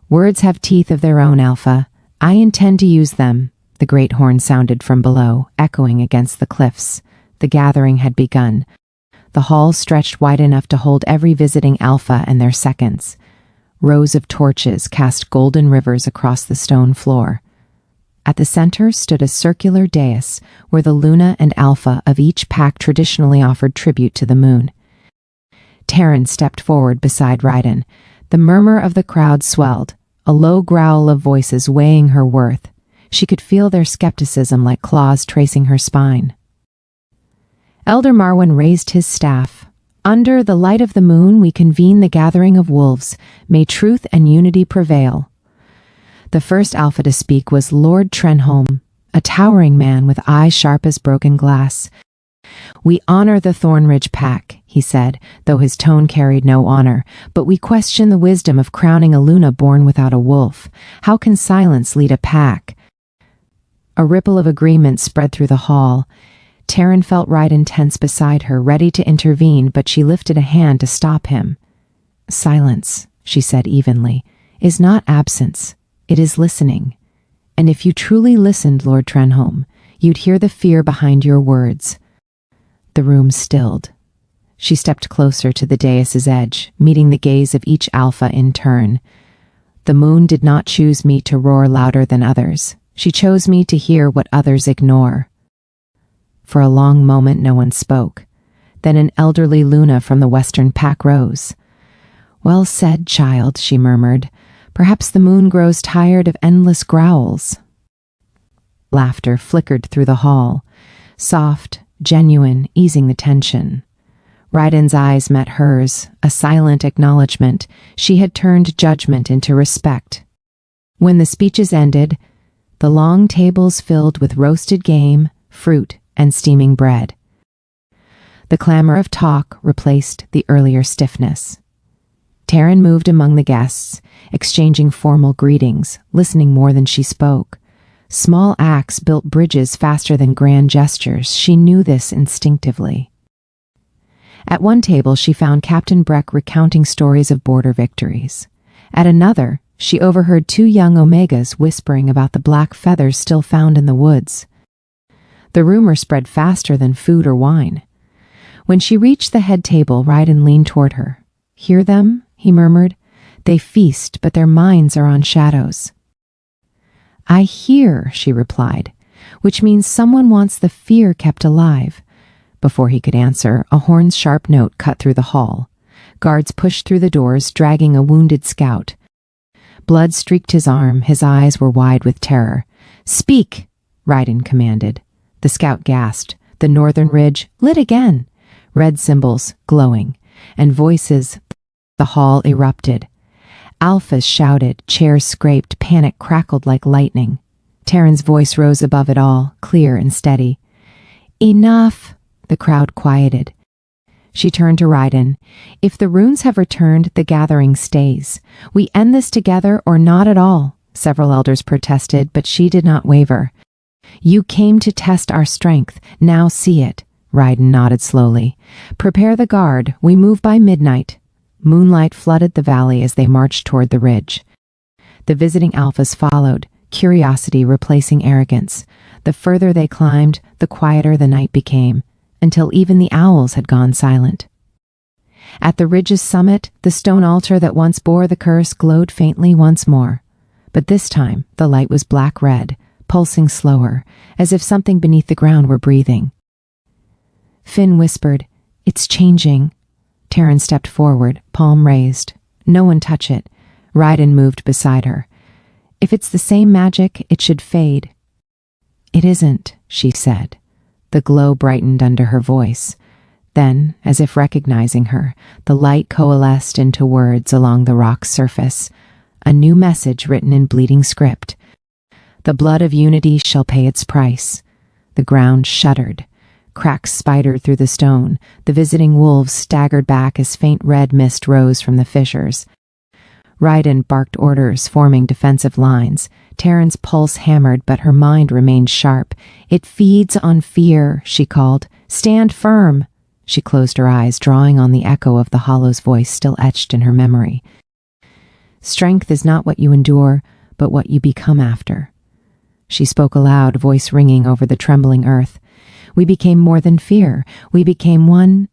"Words have teeth of their own, Alpha. I intend to use them." The great horn sounded from below, echoing against the cliffs. The gathering had begun. The hall stretched wide enough to hold every visiting Alpha and their seconds. Rows of torches cast golden rivers across the stone floor. At the center stood a circular dais where the Luna and Alpha of each pack traditionally offered tribute to the moon. Taryn stepped forward beside Ryden. The murmur of the crowd swelled, a low growl of voices weighing her worth. She could feel their skepticism like claws tracing her spine. Elder Marwan raised his staff. Under the light of the moon we convene the gathering of wolves. May truth and unity prevail. The first alpha to speak was Lord Trenholm, a towering man with eyes sharp as broken glass. We honor the Thornridge pack, he said, though his tone carried no honor, but we question the wisdom of crowning a Luna born without a wolf. How can silence lead a pack? A ripple of agreement spread through the hall. Taryn felt Ryden tense beside her, ready to intervene, but she lifted a hand to stop him. Silence, she said evenly, is not absence. It is listening. And if you truly listened, Lord Trenholm, you'd hear the fear behind your words. The room stilled. She stepped closer to the dais' edge, meeting the gaze of each alpha in turn. The moon did not choose me to roar louder than others. She chose me to hear what others ignore. For a long moment no one spoke. Then an elderly Luna from the western pack rose. Well said, child, she murmured. Perhaps the moon grows tired of endless growls. Laughter flickered through the hall, soft, genuine, easing the tension. Ryden's eyes met hers, a silent acknowledgement. She had turned judgment into respect. When the speeches ended, the long tables filled with roasted game, fruit, and steaming bread. The clamor of talk replaced the earlier stiffness. Taryn moved among the guests, exchanging formal greetings, listening more than she spoke. Small acts built bridges faster than grand gestures. She knew this instinctively. At one table, she found Captain Breck recounting stories of border victories. At another, she overheard two young Omegas whispering about the black feathers still found in the woods. The rumor spread faster than food or wine. When she reached the head table, Ryden leaned toward her. Hear them? He murmured. They feast, but their minds are on shadows. I hear, she replied, which means someone wants the fear kept alive. Before he could answer, a horn's sharp note cut through the hall. Guards pushed through the doors, dragging a wounded scout. Blood streaked his arm, his eyes were wide with terror. Speak, Ryden commanded. The scout gasped. The northern ridge lit again. Red symbols glowing, and voices. The hall erupted. Alphas shouted, chairs scraped, panic crackled like lightning. Taryn's voice rose above it all, clear and steady. Enough, the crowd quieted. She turned to Ryden. If the runes have returned, the gathering stays. We end this together or not at all, several elders protested, but she did not waver. You came to test our strength, now see it. Ryden nodded slowly. Prepare the guard, we move by midnight. Moonlight flooded the valley as they marched toward the ridge. The visiting alphas followed, curiosity replacing arrogance. The further they climbed, the quieter the night became, until even the owls had gone silent. At the ridge's summit, the stone altar that once bore the curse glowed faintly once more. But this time, the light was black-red, pulsing slower, as if something beneath the ground were breathing. Finn whispered, It's changing. Taryn stepped forward, palm raised. No one touch it. Ryden moved beside her. If it's the same magic, it should fade. It isn't, she said. The glow brightened under her voice. Then, as if recognizing her, the light coalesced into words along the rock's surface. A new message written in bleeding script. The blood of unity shall pay its price. The ground shuddered. Cracks spidered through the stone. The visiting wolves staggered back as faint red mist rose from the fissures. Ryden barked orders, forming defensive lines. Taryn's pulse hammered, but her mind remained sharp. It feeds on fear, she called. Stand firm. She closed her eyes, drawing on the echo of the hollow's voice still etched in her memory. Strength is not what you endure, but what you become after. She spoke aloud, voice ringing over the trembling earth. We became more than fear. We became one.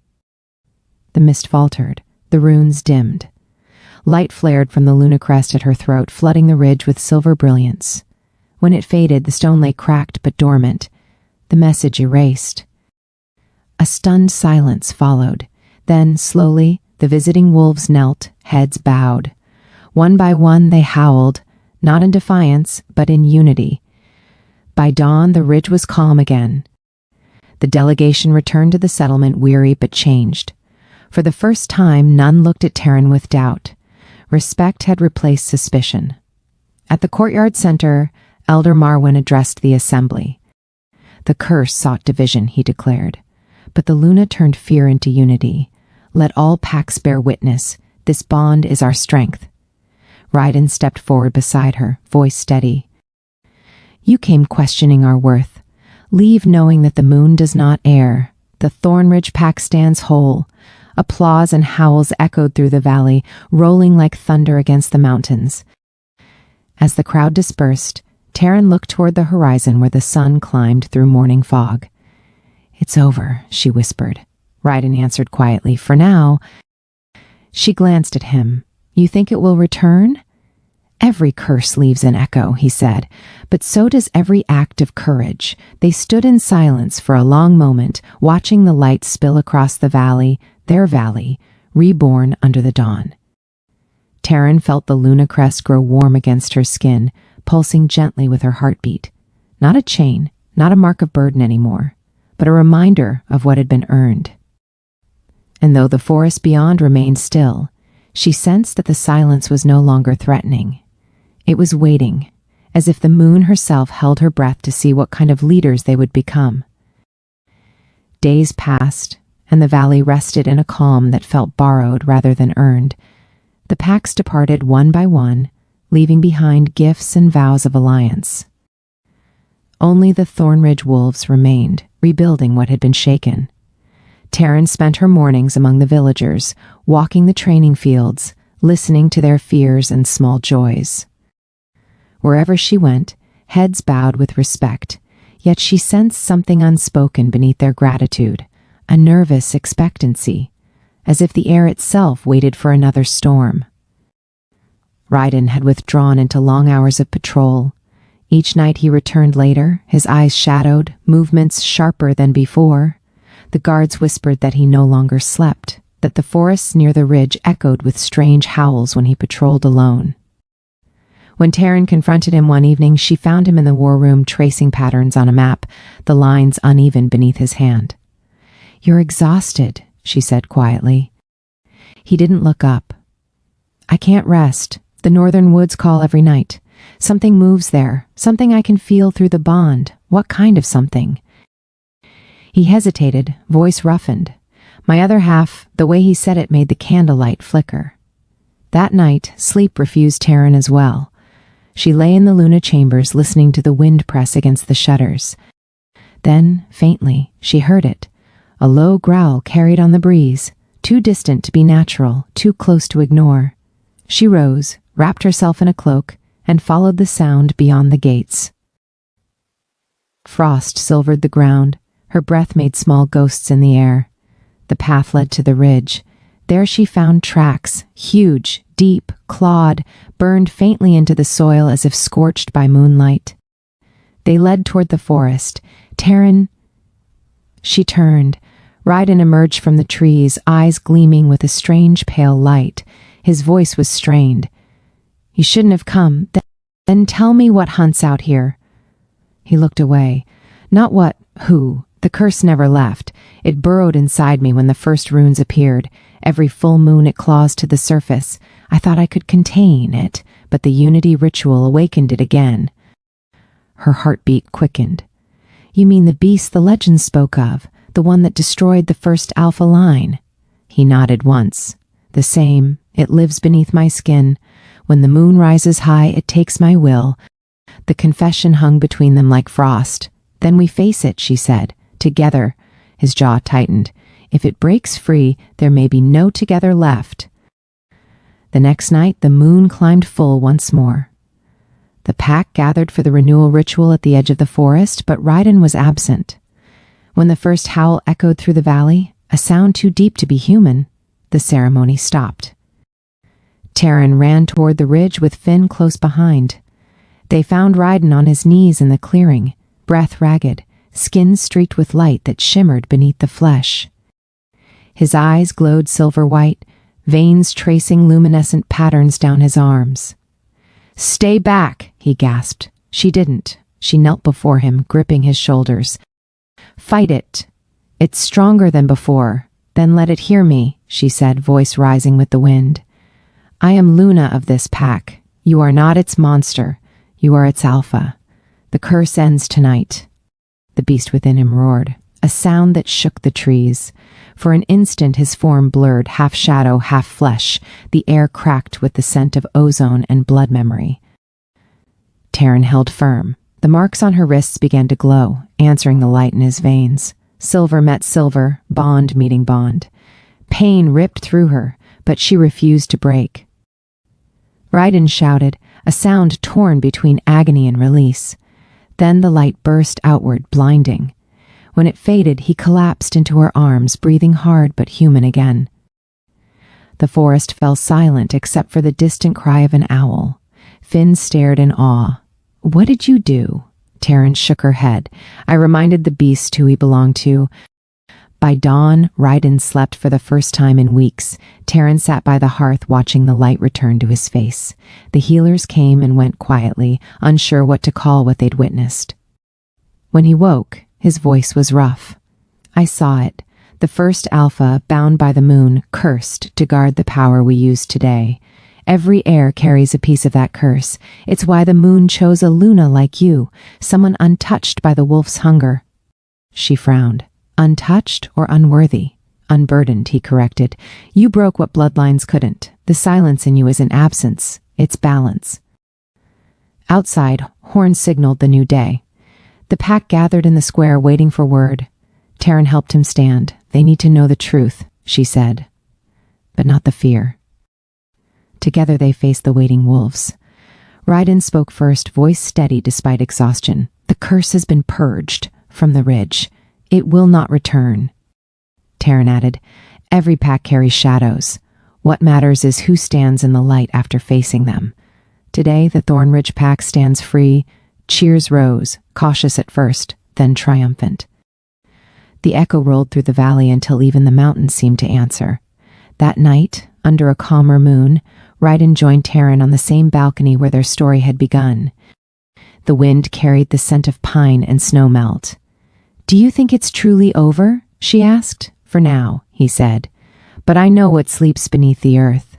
The mist faltered. The runes dimmed. Light flared from the Luna crest at her throat, flooding the ridge with silver brilliance. When it faded, the stone lay cracked but dormant. The message erased. A stunned silence followed. Then, slowly, the visiting wolves knelt, heads bowed. One by one they howled, not in defiance, but in unity. By dawn, the ridge was calm again. The delegation returned to the settlement weary but changed. For the first time, none looked at Taryn with doubt. Respect had replaced suspicion. At the courtyard center, Elder Marwin addressed the assembly. The curse sought division, he declared, but the Luna turned fear into unity. Let all packs bear witness. This bond is our strength. Ryden stepped forward beside her, voice steady. You came questioning our worth. Leave knowing that the moon does not err. The Thornridge pack stands whole. Applause and howls echoed through the valley, rolling like thunder against the mountains. As the crowd dispersed, Taryn looked toward the horizon where the sun climbed through morning fog. It's over, she whispered. Ryden answered quietly, for now. She glanced at him. You think it will return? Every curse leaves an echo, he said, but so does every act of courage. They stood in silence for a long moment, watching the light spill across the valley, their valley, reborn under the dawn. Taryn felt the Luna crest grow warm against her skin, pulsing gently with her heartbeat. Not a chain, not a mark of burden anymore, but a reminder of what had been earned. And though the forest beyond remained still, she sensed that the silence was no longer threatening. It was waiting, as if the moon herself held her breath to see what kind of leaders they would become. Days passed, and the valley rested in a calm that felt borrowed rather than earned. The packs departed one by one, leaving behind gifts and vows of alliance. Only the Thornridge wolves remained, rebuilding what had been shaken. Taryn spent her mornings among the villagers, walking the training fields, listening to their fears and small joys. Wherever she went, heads bowed with respect, yet she sensed something unspoken beneath their gratitude, a nervous expectancy, as if the air itself waited for another storm. Ryden had withdrawn into long hours of patrol. Each night he returned later, his eyes shadowed, movements sharper than before. The guards whispered that he no longer slept, that the forests near the ridge echoed with strange howls when he patrolled alone. When Taryn confronted him one evening, she found him in the war room tracing patterns on a map, the lines uneven beneath his hand. You're exhausted, she said quietly. He didn't look up. I can't rest. The northern woods call every night. Something moves there, something I can feel through the bond. What kind of something? He hesitated, voice roughened. My other half, the way he said it made the candlelight flicker. That night, sleep refused Taryn as well. She lay in the Luna chambers listening to the wind press against the shutters. Then, faintly, she heard it. A low growl carried on the breeze, too distant to be natural, too close to ignore. She rose, wrapped herself in a cloak, and followed the sound beyond the gates. Frost silvered the ground. Her breath made small ghosts in the air. The path led to the ridge. There she found tracks, huge, deep, clawed, burned faintly into the soil as if scorched by moonlight. They led toward the forest. Taryn... She turned. Ryden emerged from the trees, eyes gleaming with a strange pale light. His voice was strained. You shouldn't have come. Then tell me what hunts out here. He looked away. Not what, who. The curse never left. It burrowed inside me when the first runes appeared. Every full moon it claws to the surface. I thought I could contain it, but the unity ritual awakened it again. Her heartbeat quickened. You mean the beast the legend spoke of, the one that destroyed the first alpha line? He nodded once. The same. It lives beneath my skin. When the moon rises high, it takes my will. The confession hung between them like frost. Then we face it, she said. Together. His jaw tightened. If it breaks free, there may be no together left. The next night, the moon climbed full once more. The pack gathered for the renewal ritual at the edge of the forest, but Ryden was absent. When the first howl echoed through the valley, a sound too deep to be human, the ceremony stopped. Taryn ran toward the ridge with Finn close behind. They found Ryden on his knees in the clearing, breath ragged, skin streaked with light that shimmered beneath the flesh. His eyes glowed silver white, veins tracing luminescent patterns down his arms. "Stay back," he gasped. She didn't. She knelt before him, gripping his shoulders. "Fight it. It's stronger than before. Then let it hear me," she said, voice rising with the wind. "I am Luna of this pack. You are not its monster. You are its alpha. The curse ends tonight." The beast within him roared, a sound that shook the trees. For an instant his form blurred, half shadow, half flesh, the air cracked with the scent of ozone and blood memory. Taryn held firm. The marks on her wrists began to glow, answering the light in his veins. Silver met silver, bond meeting bond. Pain ripped through her, but she refused to break. Raiden shouted, a sound torn between agony and release. Then the light burst outward, blinding. When it faded, he collapsed into her arms, breathing hard but human again. The forest fell silent except for the distant cry of an owl. Finn stared in awe. "What did you do?" Taryn shook her head. "I reminded the beast who he belonged to." By dawn, Raiden slept for the first time in weeks. Taryn sat by the hearth watching the light return to his face. The healers came and went quietly, unsure what to call what they'd witnessed. When he woke, his voice was rough. "I saw it. The first alpha, bound by the moon, cursed to guard the power we use today. Every heir carries a piece of that curse. It's why the moon chose a Luna like you, someone untouched by the wolf's hunger." She frowned. "Untouched or unworthy?" "Unburdened," he corrected. "You broke what bloodlines couldn't. The silence in you isn't absence, it's balance." Outside, horns signaled the new day. The pack gathered in the square waiting for word. Taryn helped him stand. "They need to know the truth," she said. "But not the fear." Together they faced the waiting wolves. Raiden spoke first, voice steady despite exhaustion. "The curse has been purged from the ridge. It will not return." Taryn added, "Every pack carries shadows. What matters is who stands in the light after facing them. Today, the Thornridge pack stands free." Cheers rose, cautious at first, then triumphant. The echo rolled through the valley until even the mountains seemed to answer. That night, under a calmer moon, Raiden joined Taryn on the same balcony where their story had begun. The wind carried the scent of pine and snow melt. "Do you think it's truly over?" she asked. "For now," he said. "But I know what sleeps beneath the earth.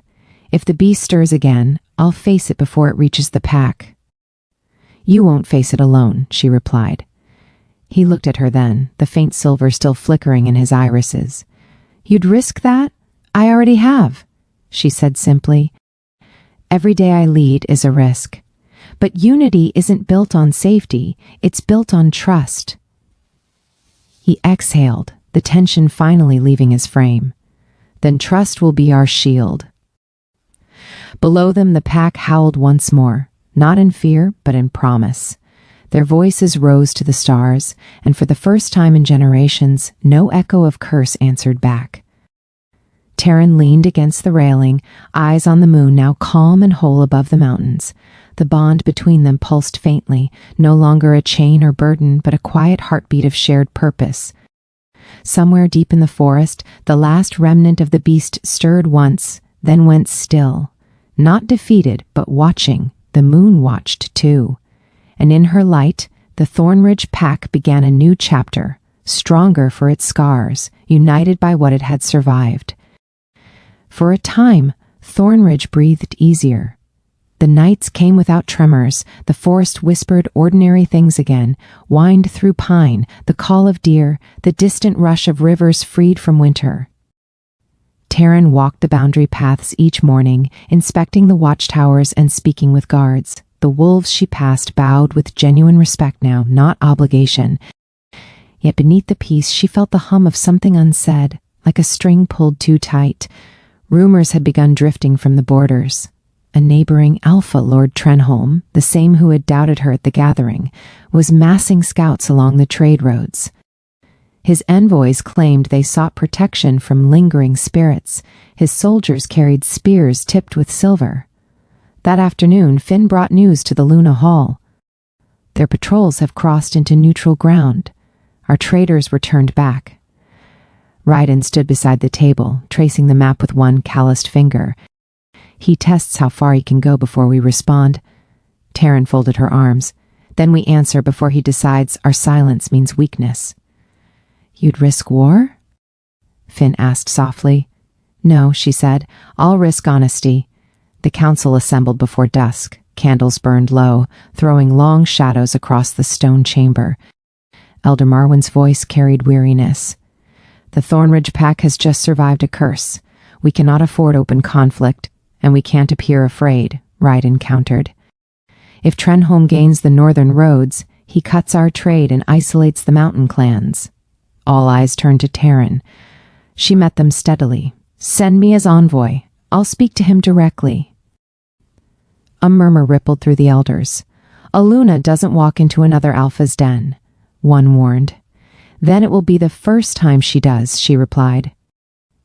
If the beast stirs again, I'll face it before it reaches the pack." "You won't face it alone," she replied. He looked at her then, the faint silver still flickering in his irises. "You'd risk that?" "I already have," she said simply. "Every day I lead is a risk. But unity isn't built on safety, it's built on trust." He exhaled, the tension finally leaving his frame. "Then trust will be our shield." Below them, the pack howled once more, not in fear, but in promise. Their voices rose to the stars, and for the first time in generations, no echo of curse answered back. Taryn leaned against the railing, eyes on the moon now calm and whole above the mountains. The bond between them pulsed faintly, no longer a chain or burden, but a quiet heartbeat of shared purpose. Somewhere deep in the forest, the last remnant of the beast stirred once, then went still. Not defeated, but watching. The moon watched too. And in her light, the Thornridge pack began a new chapter, stronger for its scars, united by what it had survived. For a time, Thornridge breathed easier. The nights came without tremors, the forest whispered ordinary things again, whined through pine, the call of deer, the distant rush of rivers freed from winter. Taryn walked the boundary paths each morning, inspecting the watchtowers and speaking with guards. The wolves she passed bowed with genuine respect now, not obligation. Yet beneath the peace she felt the hum of something unsaid, like a string pulled too tight. Rumors had begun drifting from the borders. A neighboring Alpha, Lord Trenholm, the same who had doubted her at the gathering, was massing scouts along the trade roads. His envoys claimed they sought protection from lingering spirits. His soldiers carried spears tipped with silver. That afternoon, Finn brought news to the Luna Hall. "Their patrols have crossed into neutral ground. Our traders were turned back." Raiden stood beside the table, tracing the map with one calloused finger. He tests how far he can go before we respond. Taryn folded her arms. Then we answer before he decides our silence means weakness. You'd risk war? Finn asked softly. No, she said. I'll risk honesty. The council assembled before dusk. Candles burned low, throwing long shadows across the stone chamber. Elder Marwyn's voice carried weariness. The Thornridge pack has just survived a curse. We cannot afford open conflict, and we can't appear afraid, Raiden countered. If Trenholm gains the northern roads, he cuts our trade and isolates the mountain clans. All eyes turned to Taryn. She met them steadily. Send me as envoy. I'll speak to him directly. A murmur rippled through the elders. Aluna doesn't walk into another Alpha's den, one warned. Then it will be the first time she does, she replied.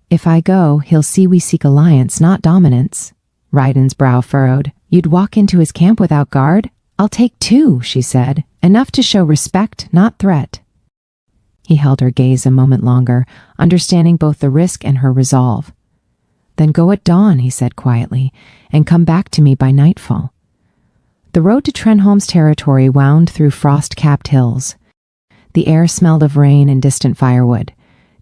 If I go, he'll see we seek alliance, not dominance. Raiden's brow furrowed. You'd walk into his camp without guard? I'll take 2, she said. Enough to show respect, not threat. He held her gaze a moment longer, understanding both the risk and her resolve. Then go at dawn, he said quietly, and come back to me by nightfall. The road to Trenholm's territory wound through frost-capped hills. The air smelled of rain and distant firewood.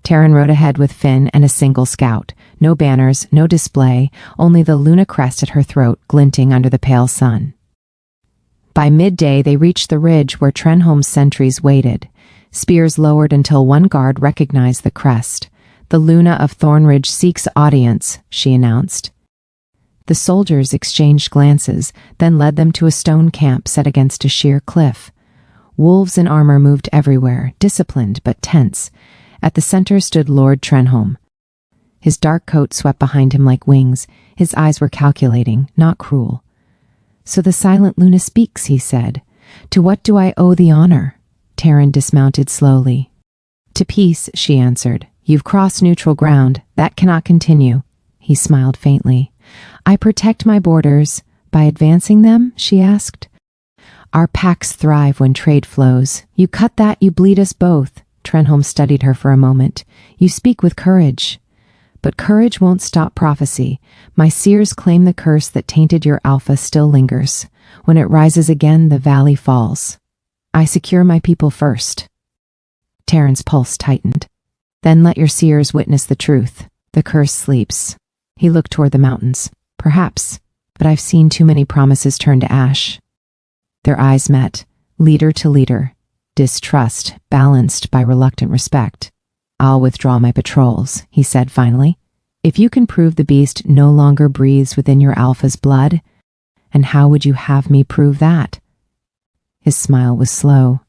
Taryn rode ahead with Finn and a single scout. No banners, no display, only the Luna crest at her throat glinting under the pale sun. By midday, they reached the ridge where Trenholm's sentries waited. Spears lowered until one guard recognized the crest. The Luna of Thornridge seeks audience, she announced. The soldiers exchanged glances, then led them to a stone camp set against a sheer cliff. Wolves in armor moved everywhere, disciplined but tense. At the center stood Lord Trenholm. His dark coat swept behind him like wings. His eyes were calculating, not cruel. So the silent Luna speaks, he said. To what do I owe the honor? Taryn dismounted slowly. To peace, she answered. You've crossed neutral ground. That cannot continue. He smiled faintly. I protect my borders. By advancing them? She asked. Our packs thrive when trade flows. You cut that, you bleed us both. Trenholm studied her for a moment. You speak with courage. But courage won't stop prophecy. My seers claim the curse that tainted your alpha still lingers. When it rises again, the valley falls. I secure my people first. Taryn's pulse tightened. Then let your seers witness the truth. The curse sleeps. He looked toward the mountains. Perhaps, but I've seen too many promises turn to ash. Their eyes met, leader to leader, distrust balanced by reluctant respect. I'll withdraw my patrols, he said finally. If you can prove the beast no longer breathes within your alpha's blood, and how would you have me prove that? His smile was slow.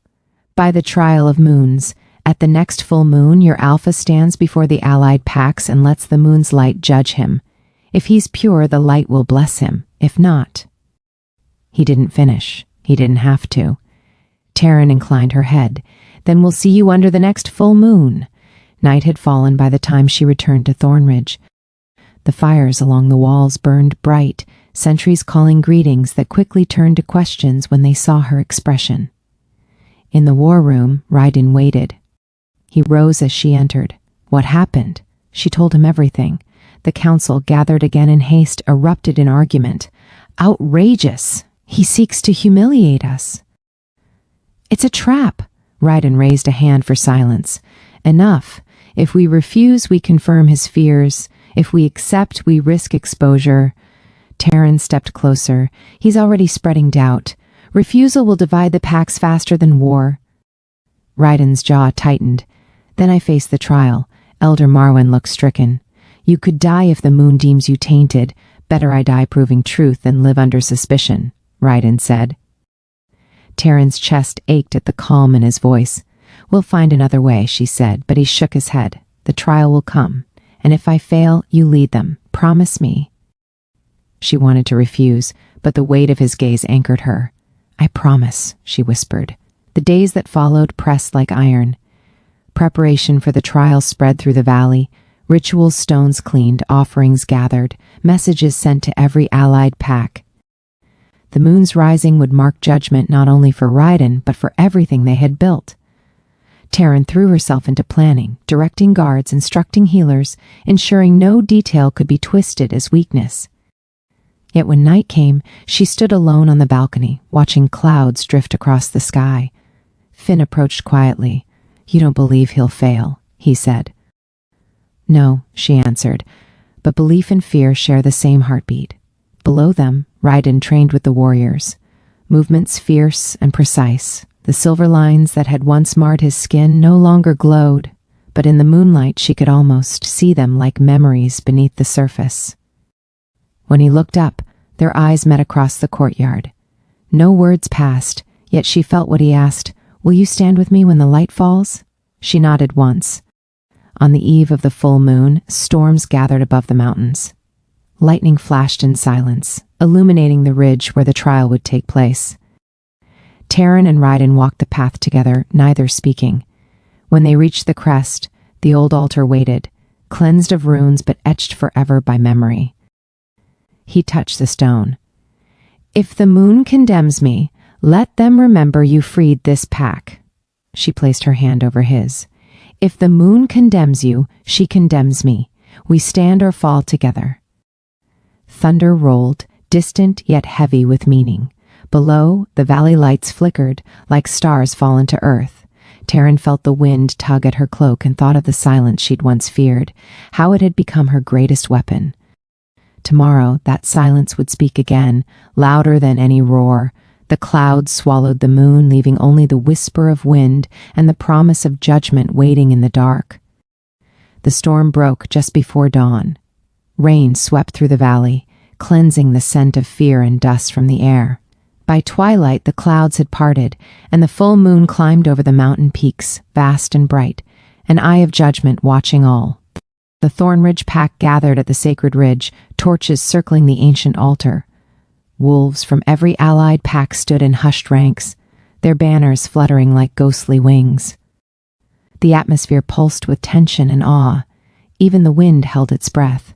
By the trial of moons. At the next full moon, your alpha stands before the allied packs and lets the moon's light judge him. If he's pure, the light will bless him. If not... He didn't finish. He didn't have to. Taryn inclined her head. Then we'll see you under the next full moon. Night had fallen by the time she returned to Thornridge. The fires along the walls burned bright, sentries calling greetings that quickly turned to questions when they saw her expression. In the war room, Raiden waited. He rose as she entered. What happened? She told him everything. The council, gathered again in haste, erupted in argument. Outrageous! He seeks to humiliate us. It's a trap. Raiden raised a hand for silence. Enough. If we refuse, we confirm his fears. If we accept, we risk exposure. Taryn stepped closer. He's already spreading doubt. Refusal will divide the packs faster than war. Raiden's jaw tightened. Then I face the trial. Elder Marwyn looked stricken. You could die if the moon deems you tainted. Better I die proving truth than live under suspicion, Raiden said. Taryn's chest ached at the calm in his voice. We'll find another way, she said, but he shook his head. The trial will come, and if I fail, you lead them. Promise me. She wanted to refuse, but the weight of his gaze anchored her. I promise, she whispered. The days that followed pressed like iron. Preparation for the trial spread through the valley. Ritual stones cleaned, offerings gathered, messages sent to every allied pack. The moon's rising would mark judgment not only for Raiden, but for everything they had built. Taryn threw herself into planning, directing guards, instructing healers, ensuring no detail could be twisted as weakness. Yet when night came, she stood alone on the balcony, watching clouds drift across the sky. Finn approached quietly. "You don't believe he'll fail," he said. "No," she answered, "but belief and fear share the same heartbeat." Below them, Raiden trained with the warriors. Movements fierce and precise. The silver lines that had once marred his skin no longer glowed, but in the moonlight she could almost see them like memories beneath the surface. When he looked up, their eyes met across the courtyard. No words passed, yet she felt what he asked. "Will you stand with me when the light falls?" She nodded once. On the eve of the full moon, storms gathered above the mountains. Lightning flashed in silence, illuminating the ridge where the trial would take place. Taryn and Raiden walked the path together, neither speaking. When they reached the crest, the old altar waited, cleansed of runes but etched forever by memory. He touched the stone. "If the moon condemns me, let them remember you freed this pack." She placed her hand over his. "If the moon condemns you, she condemns me. We stand or fall together." Thunder rolled, distant yet heavy with meaning. Below, the valley lights flickered, like stars fallen to earth. Taryn felt the wind tug at her cloak and thought of the silence she'd once feared, how it had become her greatest weapon. Tomorrow, that silence would speak again, louder than any roar. The clouds swallowed the moon, leaving only the whisper of wind and the promise of judgment waiting in the dark. The storm broke just before dawn. Rain swept through the valley, cleansing the scent of fear and dust from the air. By twilight, the clouds had parted, and the full moon climbed over the mountain peaks, vast and bright, an eye of judgment watching all. The Thornridge pack gathered at the sacred ridge, torches circling the ancient altar. Wolves from every allied pack stood in hushed ranks, their banners fluttering like ghostly wings. The atmosphere pulsed with tension and awe. Even the wind held its breath.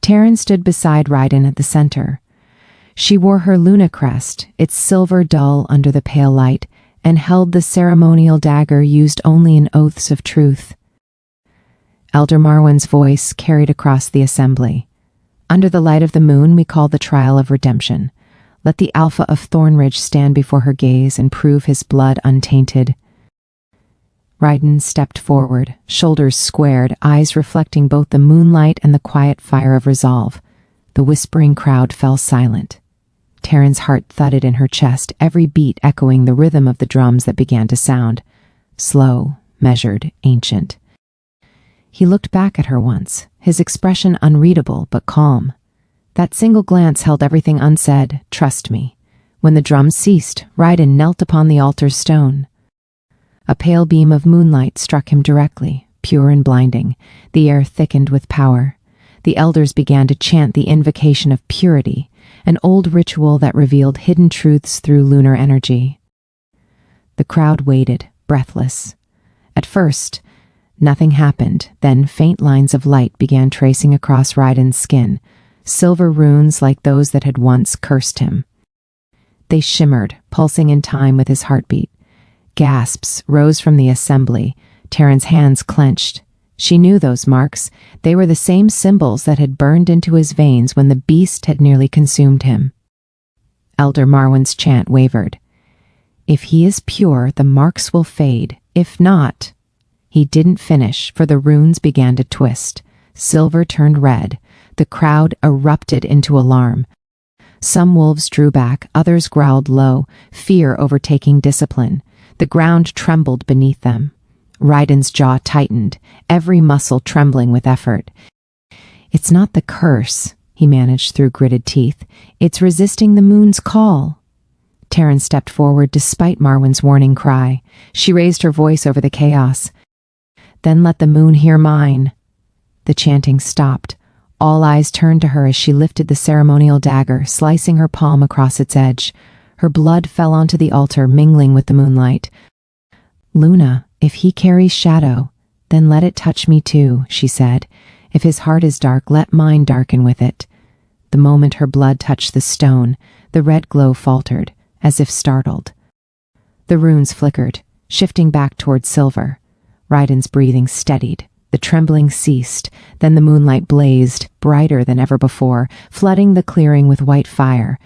Taryn stood beside Raiden at the center. She wore her Luna crest, its silver dull under the pale light, and held the ceremonial dagger used only in oaths of truth. Elder Marwan's voice carried across the assembly. "Under the light of the moon we call the trial of redemption. Let the Alpha of Thornridge stand before her gaze and prove his blood untainted." Raiden stepped forward, shoulders squared, eyes reflecting both the moonlight and the quiet fire of resolve. The whispering crowd fell silent. Taryn's heart thudded in her chest, every beat echoing the rhythm of the drums that began to sound. Slow, measured, ancient. He looked back at her once, his expression unreadable but calm. That single glance held everything unsaid. "Trust me." When the drums ceased, Raiden knelt upon the altar's stone. A pale beam of moonlight struck him directly, pure and blinding. The air thickened with power. The elders began to chant the invocation of purity, an old ritual that revealed hidden truths through lunar energy. The crowd waited, breathless. At first, nothing happened. Then faint lines of light began tracing across Raiden's skin, silver runes like those that had once cursed him. They shimmered, pulsing in time with his heartbeat. Gasps rose from the assembly. Taryn's hands clenched. She knew those marks. They were the same symbols that had burned into his veins when the beast had nearly consumed him. Elder Marwan's chant wavered. "If he is pure, the marks will fade. If not..." He didn't finish, for the runes began to twist. Silver turned red. The crowd erupted into alarm. Some wolves drew back, others growled low, fear overtaking discipline. The ground trembled beneath them. Raiden's jaw tightened, every muscle trembling with effort. "It's not the curse," he managed through gritted teeth. "It's resisting the moon's call." Taryn stepped forward despite Marwan's warning cry. She raised her voice over the chaos. "Then let the moon hear mine." The chanting stopped. All eyes turned to her as she lifted the ceremonial dagger, slicing her palm across its edge. Her blood fell onto the altar, mingling with the moonlight. "Luna, if he carries shadow, then let it touch me too," she said. "If his heart is dark, let mine darken with it." The moment her blood touched the stone, the red glow faltered, as if startled. The runes flickered. shifting back toward silver. Ryden's breathing steadied. The trembling ceased. Then the moonlight blazed, brighter than ever before, flooding the clearing with white fire.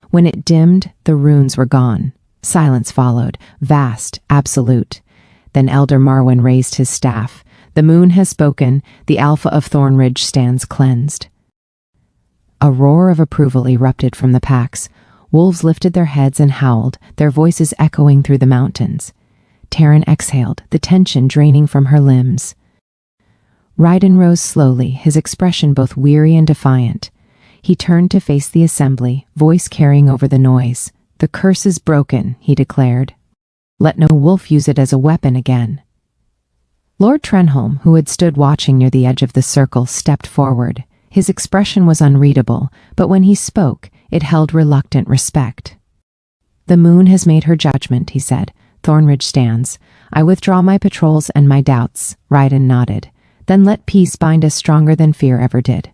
When it dimmed, the runes were gone. Silence followed, vast, absolute. Then Elder Marwyn raised his staff. The moon has spoken. The Alpha of Thornridge stands cleansed. A roar of approval erupted from the packs. Wolves lifted their heads and howled, their voices echoing through the mountains. Taryn exhaled, the tension draining from her limbs. Ryden rose slowly, his expression both weary and defiant. He turned to face the assembly, voice carrying over the noise. "The curse is broken," he declared. "Let no wolf use it as a weapon again." Lord Trenholm, who had stood watching near the edge of the circle, stepped forward. His expression was unreadable, but when he spoke, it held reluctant respect. "The moon has made her judgment," he said. "Thornridge stands. I withdraw my patrols and my doubts." Ryden nodded. "Then let peace bind us stronger than fear ever did."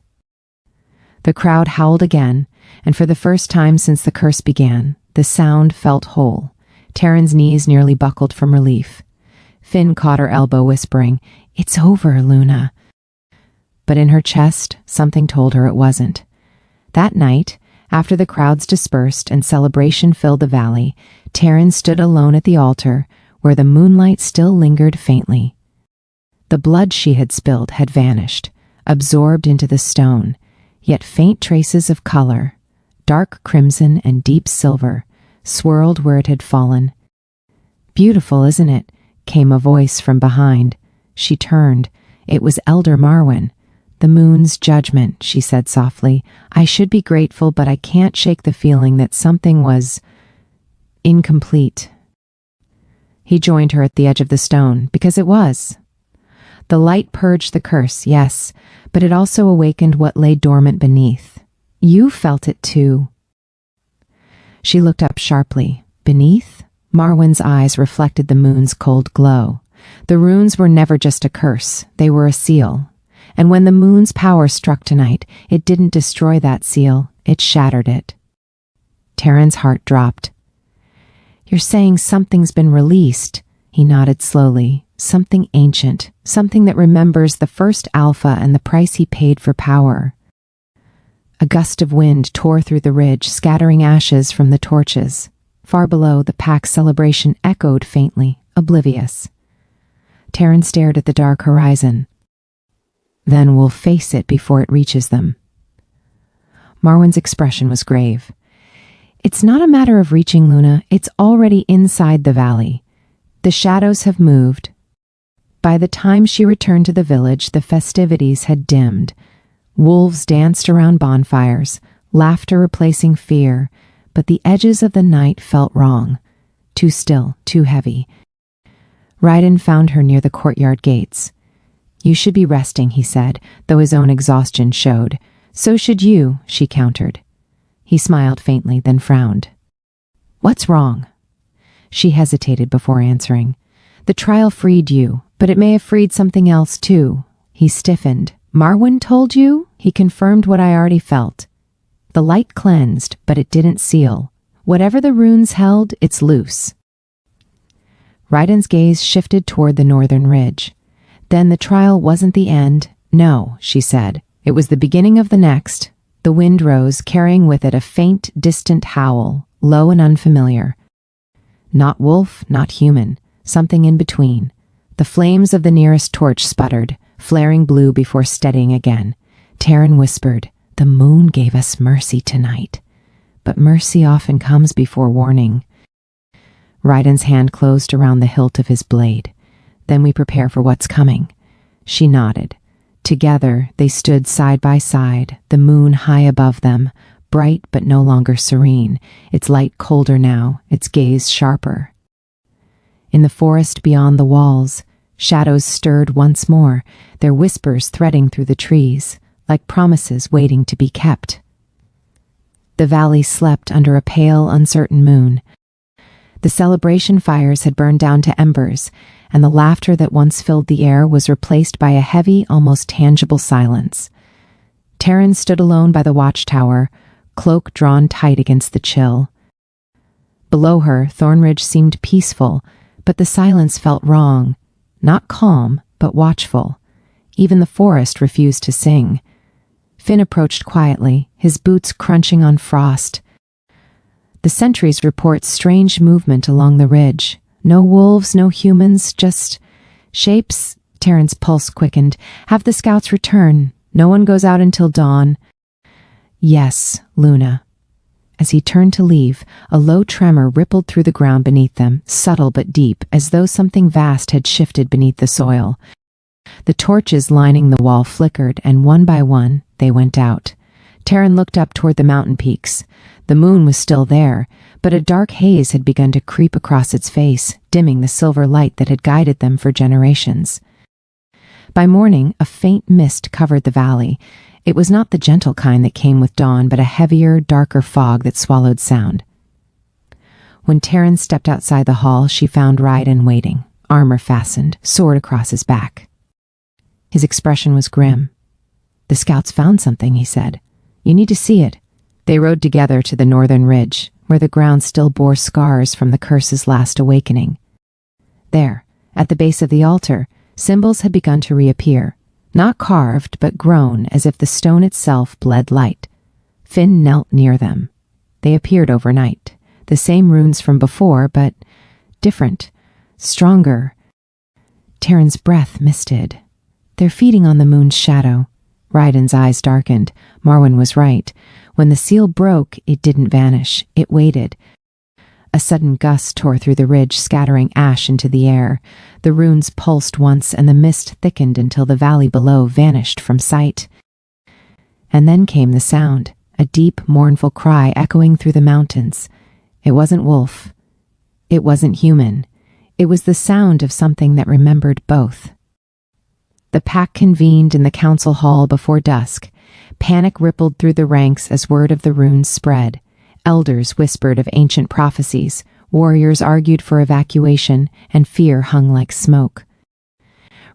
The crowd howled again, and for the first time since the curse began, the sound felt whole. Taryn's knees nearly buckled from relief. Finn caught her elbow, whispering, "It's over, Luna." But in her chest, something told her it wasn't. That night, after the crowds dispersed and celebration filled the valley, Taryn stood alone at the altar, where the moonlight still lingered faintly. The blood she had spilled had vanished, absorbed into the stone, yet faint traces of color, dark crimson and deep silver, swirled where it had fallen. "Beautiful, isn't it?" came a voice from behind. She turned. It was Elder Marwyn. "The moon's judgment," she said softly. "I should be grateful, but I can't shake the feeling that something was incomplete." He joined her at the edge of the stone, because it was. The light purged the curse, yes, but it also awakened what lay dormant beneath. "You felt it too." She looked up sharply. Beneath? Marwyn's eyes reflected the moon's cold glow. The runes were never just a curse, they were a seal. And when the moon's power struck tonight, it didn't destroy that seal, it shattered it. Taryn's heart dropped. "You're saying something's been released," he nodded slowly. "Something ancient, something that remembers the first Alpha and the price he paid for power." A gust of wind tore through the ridge, scattering ashes from the torches. Far below, the pack's celebration echoed faintly, oblivious. Taryn stared at the dark horizon. "Then we'll face it before it reaches them." Marwyn's expression was grave. "It's not a matter of reaching, Luna. It's already inside the valley. The shadows have moved." By the time she returned to the village, the festivities had dimmed. Wolves danced around bonfires, laughter replacing fear, but the edges of the night felt wrong. Too still, too heavy. Ryden found her near the courtyard gates. "You should be resting," he said, though his own exhaustion showed. "So should you," she countered. He smiled faintly, then frowned. "What's wrong?" She hesitated before answering. "The trial freed you, but it may have freed something else too." He stiffened. "Marwyn told you?" He confirmed what I already felt. "The light cleansed, but it didn't seal. Whatever the runes held, it's loose." Ryden's gaze shifted toward the northern ridge. "Then the trial wasn't the end." "No," she said. "It was the beginning of the next." The wind rose, carrying with it a faint, distant howl, low and unfamiliar. Not wolf, not human, something in between. The flames of the nearest torch sputtered, flaring blue before steadying again. Taryn whispered, "The moon gave us mercy tonight." But mercy often comes before warning. Ryden's hand closed around the hilt of his blade. "Then we prepare for what's coming." She nodded. Together, they stood side by side, the moon high above them, bright but no longer serene, its light colder now, its gaze sharper. In the forest beyond the walls, shadows stirred once more, their whispers threading through the trees, like promises waiting to be kept. The valley slept under a pale, uncertain moon. The celebration fires had burned down to embers, and the laughter that once filled the air was replaced by a heavy, almost tangible silence. Taryn stood alone by the watchtower, cloak drawn tight against the chill. Below her, Thornridge seemed peaceful, But the silence felt wrong, not calm, but watchful. Even the forest refused to sing. Finn approached quietly, his boots crunching on frost. The sentries report strange movement along the ridge. No wolves, no humans, just shapes. Taryn's pulse quickened. Have the scouts return. No one goes out until dawn. Yes, Luna. As he turned to leave, a low tremor rippled through the ground beneath them, subtle but deep, as though something vast had shifted beneath the soil. The torches lining the wall flickered, and one by one, they went out. Taryn looked up toward the mountain peaks. The moon was still there, but a dark haze had begun to creep across its face, dimming the silver light that had guided them for generations. By morning, a faint mist covered the valley. It was not the gentle kind that came with dawn, but a heavier, darker fog that swallowed sound. When Taryn stepped outside the hall, she found Ryden waiting, armor fastened, sword across his back. His expression was grim. The scouts found something, he said. You need to see it. They rode together to the northern ridge, where the ground still bore scars from the curse's last awakening. There, at the base of the altar, symbols had begun to reappear, not carved, but grown, as if the stone itself bled light. Finn knelt near them. They appeared overnight, the same runes from before, but different, stronger. Taryn's breath misted. They're feeding on the moon's shadow. Ryden's eyes darkened. Marwyn was right. When the seal broke, it didn't vanish. It waited. A sudden gust tore through the ridge, scattering ash into the air. The runes pulsed once, and the mist thickened until the valley below vanished from sight. And then came the sound, a deep, mournful cry echoing through the mountains. It wasn't wolf. It wasn't human. It was the sound of something that remembered both. The pack convened in the council hall before dusk. Panic rippled through the ranks as word of the runes spread. Elders whispered of ancient prophecies, warriors argued for evacuation, and fear hung like smoke.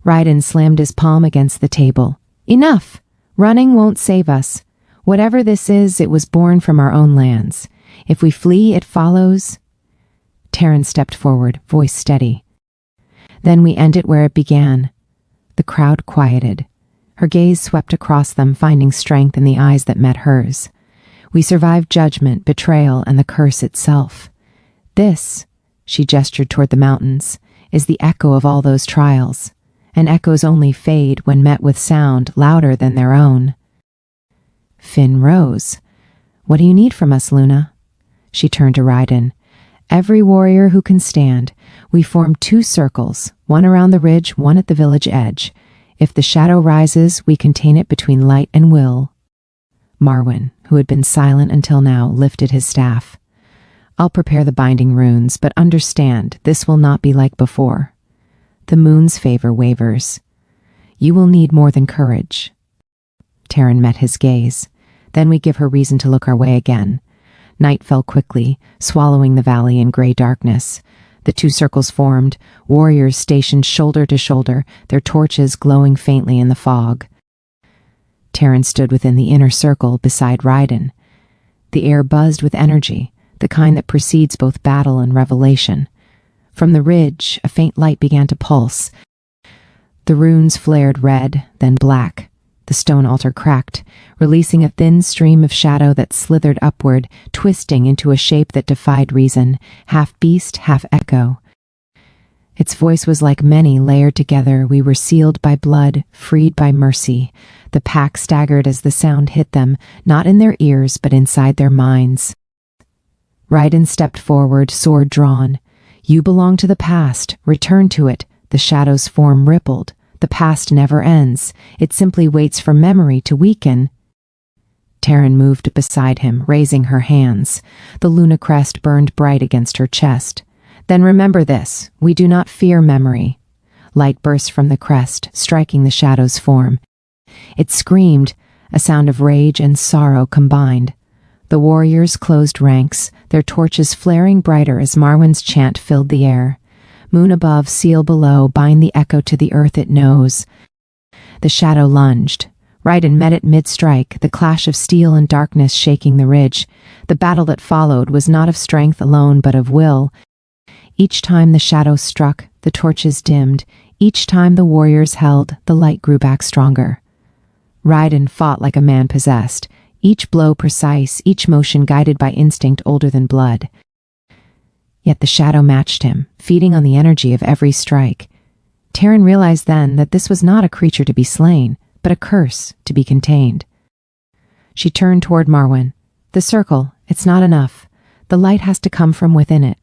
Ryden slammed his palm against the table. Enough! Running won't save us. Whatever this is, it was born from our own lands. If we flee, it follows. Taryn stepped forward, voice steady. Then we end it where it began. The crowd quieted. Her gaze swept across them, finding strength in the eyes that met hers. We survived judgment, betrayal, and the curse itself. This, she gestured toward the mountains, is the echo of all those trials, and echoes only fade when met with sound louder than their own. Finn rose. What do you need from us, Luna? She turned to Ryden. Every warrior who can stand. We form 2 circles, one around the ridge, one at the village edge. If the shadow rises, we contain it between light and will. Marwyn, who had been silent until now, lifted his staff. I'll prepare the binding runes, but understand, this will not be like before. The moon's favor wavers. You will need more than courage. Taryn met his gaze. Then we give her reason to look our way again. Night fell quickly, swallowing the valley in gray darkness. The 2 circles formed, warriors stationed shoulder to shoulder, their torches glowing faintly in the fog. Taryn stood within the inner circle beside Ryden. The air buzzed with energy, the kind that precedes both battle and revelation. From the ridge, a faint light began to pulse. The runes flared red, then black. The stone altar cracked, releasing a thin stream of shadow that slithered upward, twisting into a shape that defied reason, half beast, half echo. Its voice was like many layered together. We were sealed by blood, freed by mercy. The pack staggered as the sound hit them, not in their ears, but inside their minds. Ryden stepped forward, sword drawn. You belong to the past. Return to it. The shadow's form rippled. The past never ends. It simply waits for memory to weaken. Taryn moved beside him, raising her hands. The Luna crest burned bright against her chest. Then remember this, we do not fear memory. Light burst from the crest, striking the shadow's form. It screamed, a sound of rage and sorrow combined. The warriors closed ranks, their torches flaring brighter as Marwyn's chant filled the air. Moon above, seal below, bind the echo to the earth it knows. The shadow lunged. Ryden met it mid-strike, the clash of steel and darkness shaking the ridge. The battle that followed was not of strength alone, but of will. Each time the shadow struck, the torches dimmed. Each time the warriors held, the light grew back stronger. Raiden fought like a man possessed, each blow precise, each motion guided by instinct older than blood. Yet the shadow matched him, feeding on the energy of every strike. Taryn realized then that this was not a creature to be slain, but a curse to be contained. She turned toward Marwan. The circle, it's not enough. The light has to come from within it.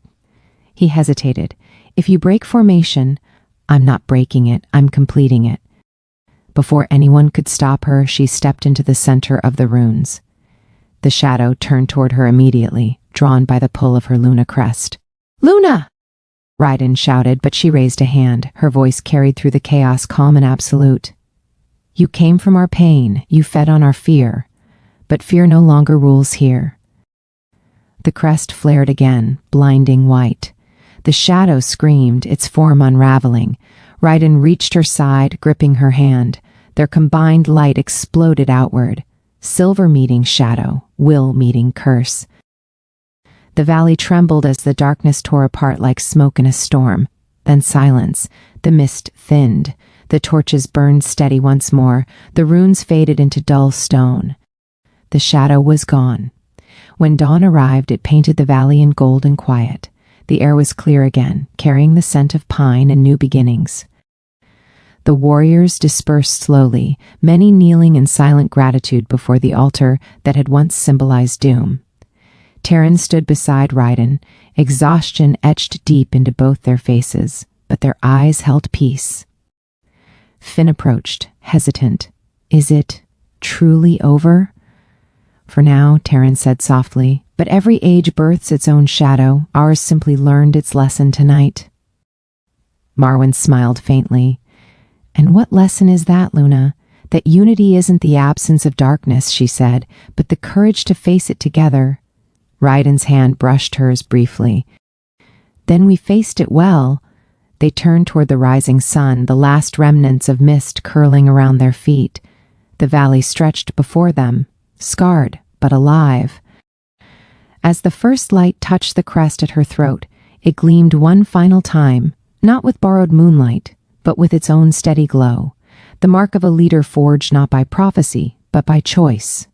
He hesitated. If you break formation, I'm not breaking it, I'm completing it. Before anyone could stop her, she stepped into the center of the runes. The shadow turned toward her immediately, drawn by the pull of her Luna crest. "Luna!" Raiden shouted, but she raised a hand. Her voice carried through the chaos, calm and absolute. "You came from our pain, you fed on our fear, but fear no longer rules here." The crest flared again, blinding white. The shadow screamed, its form unraveling. Raiden reached her side, gripping her hand. Their combined light exploded outward. Silver meeting shadow, will meeting curse. The valley trembled as the darkness tore apart like smoke in a storm. Then silence. The mist thinned. The torches burned steady once more. The runes faded into dull stone. The shadow was gone. When dawn arrived, it painted the valley in gold and quiet. The air was clear again, carrying the scent of pine and new beginnings. The warriors dispersed slowly, many kneeling in silent gratitude before the altar that had once symbolized doom. Taryn stood beside Raiden, exhaustion etched deep into both their faces, but their eyes held peace. Finn approached, hesitant. "Is it truly over?" "For now," Taryn said softly, "but every age births its own shadow. Ours simply learned its lesson tonight." Marwan smiled faintly. "And what lesson is that, Luna? That unity isn't the absence of darkness," she said, "but the courage to face it together." Raiden's hand brushed hers briefly. "Then we faced it well." They turned toward the rising sun, the last remnants of mist curling around their feet. The valley stretched before them, scarred but alive. As the first light touched the crest at her throat, it gleamed one final time, not with borrowed moonlight, but with its own steady glow, the mark of a leader forged not by prophecy, but by choice.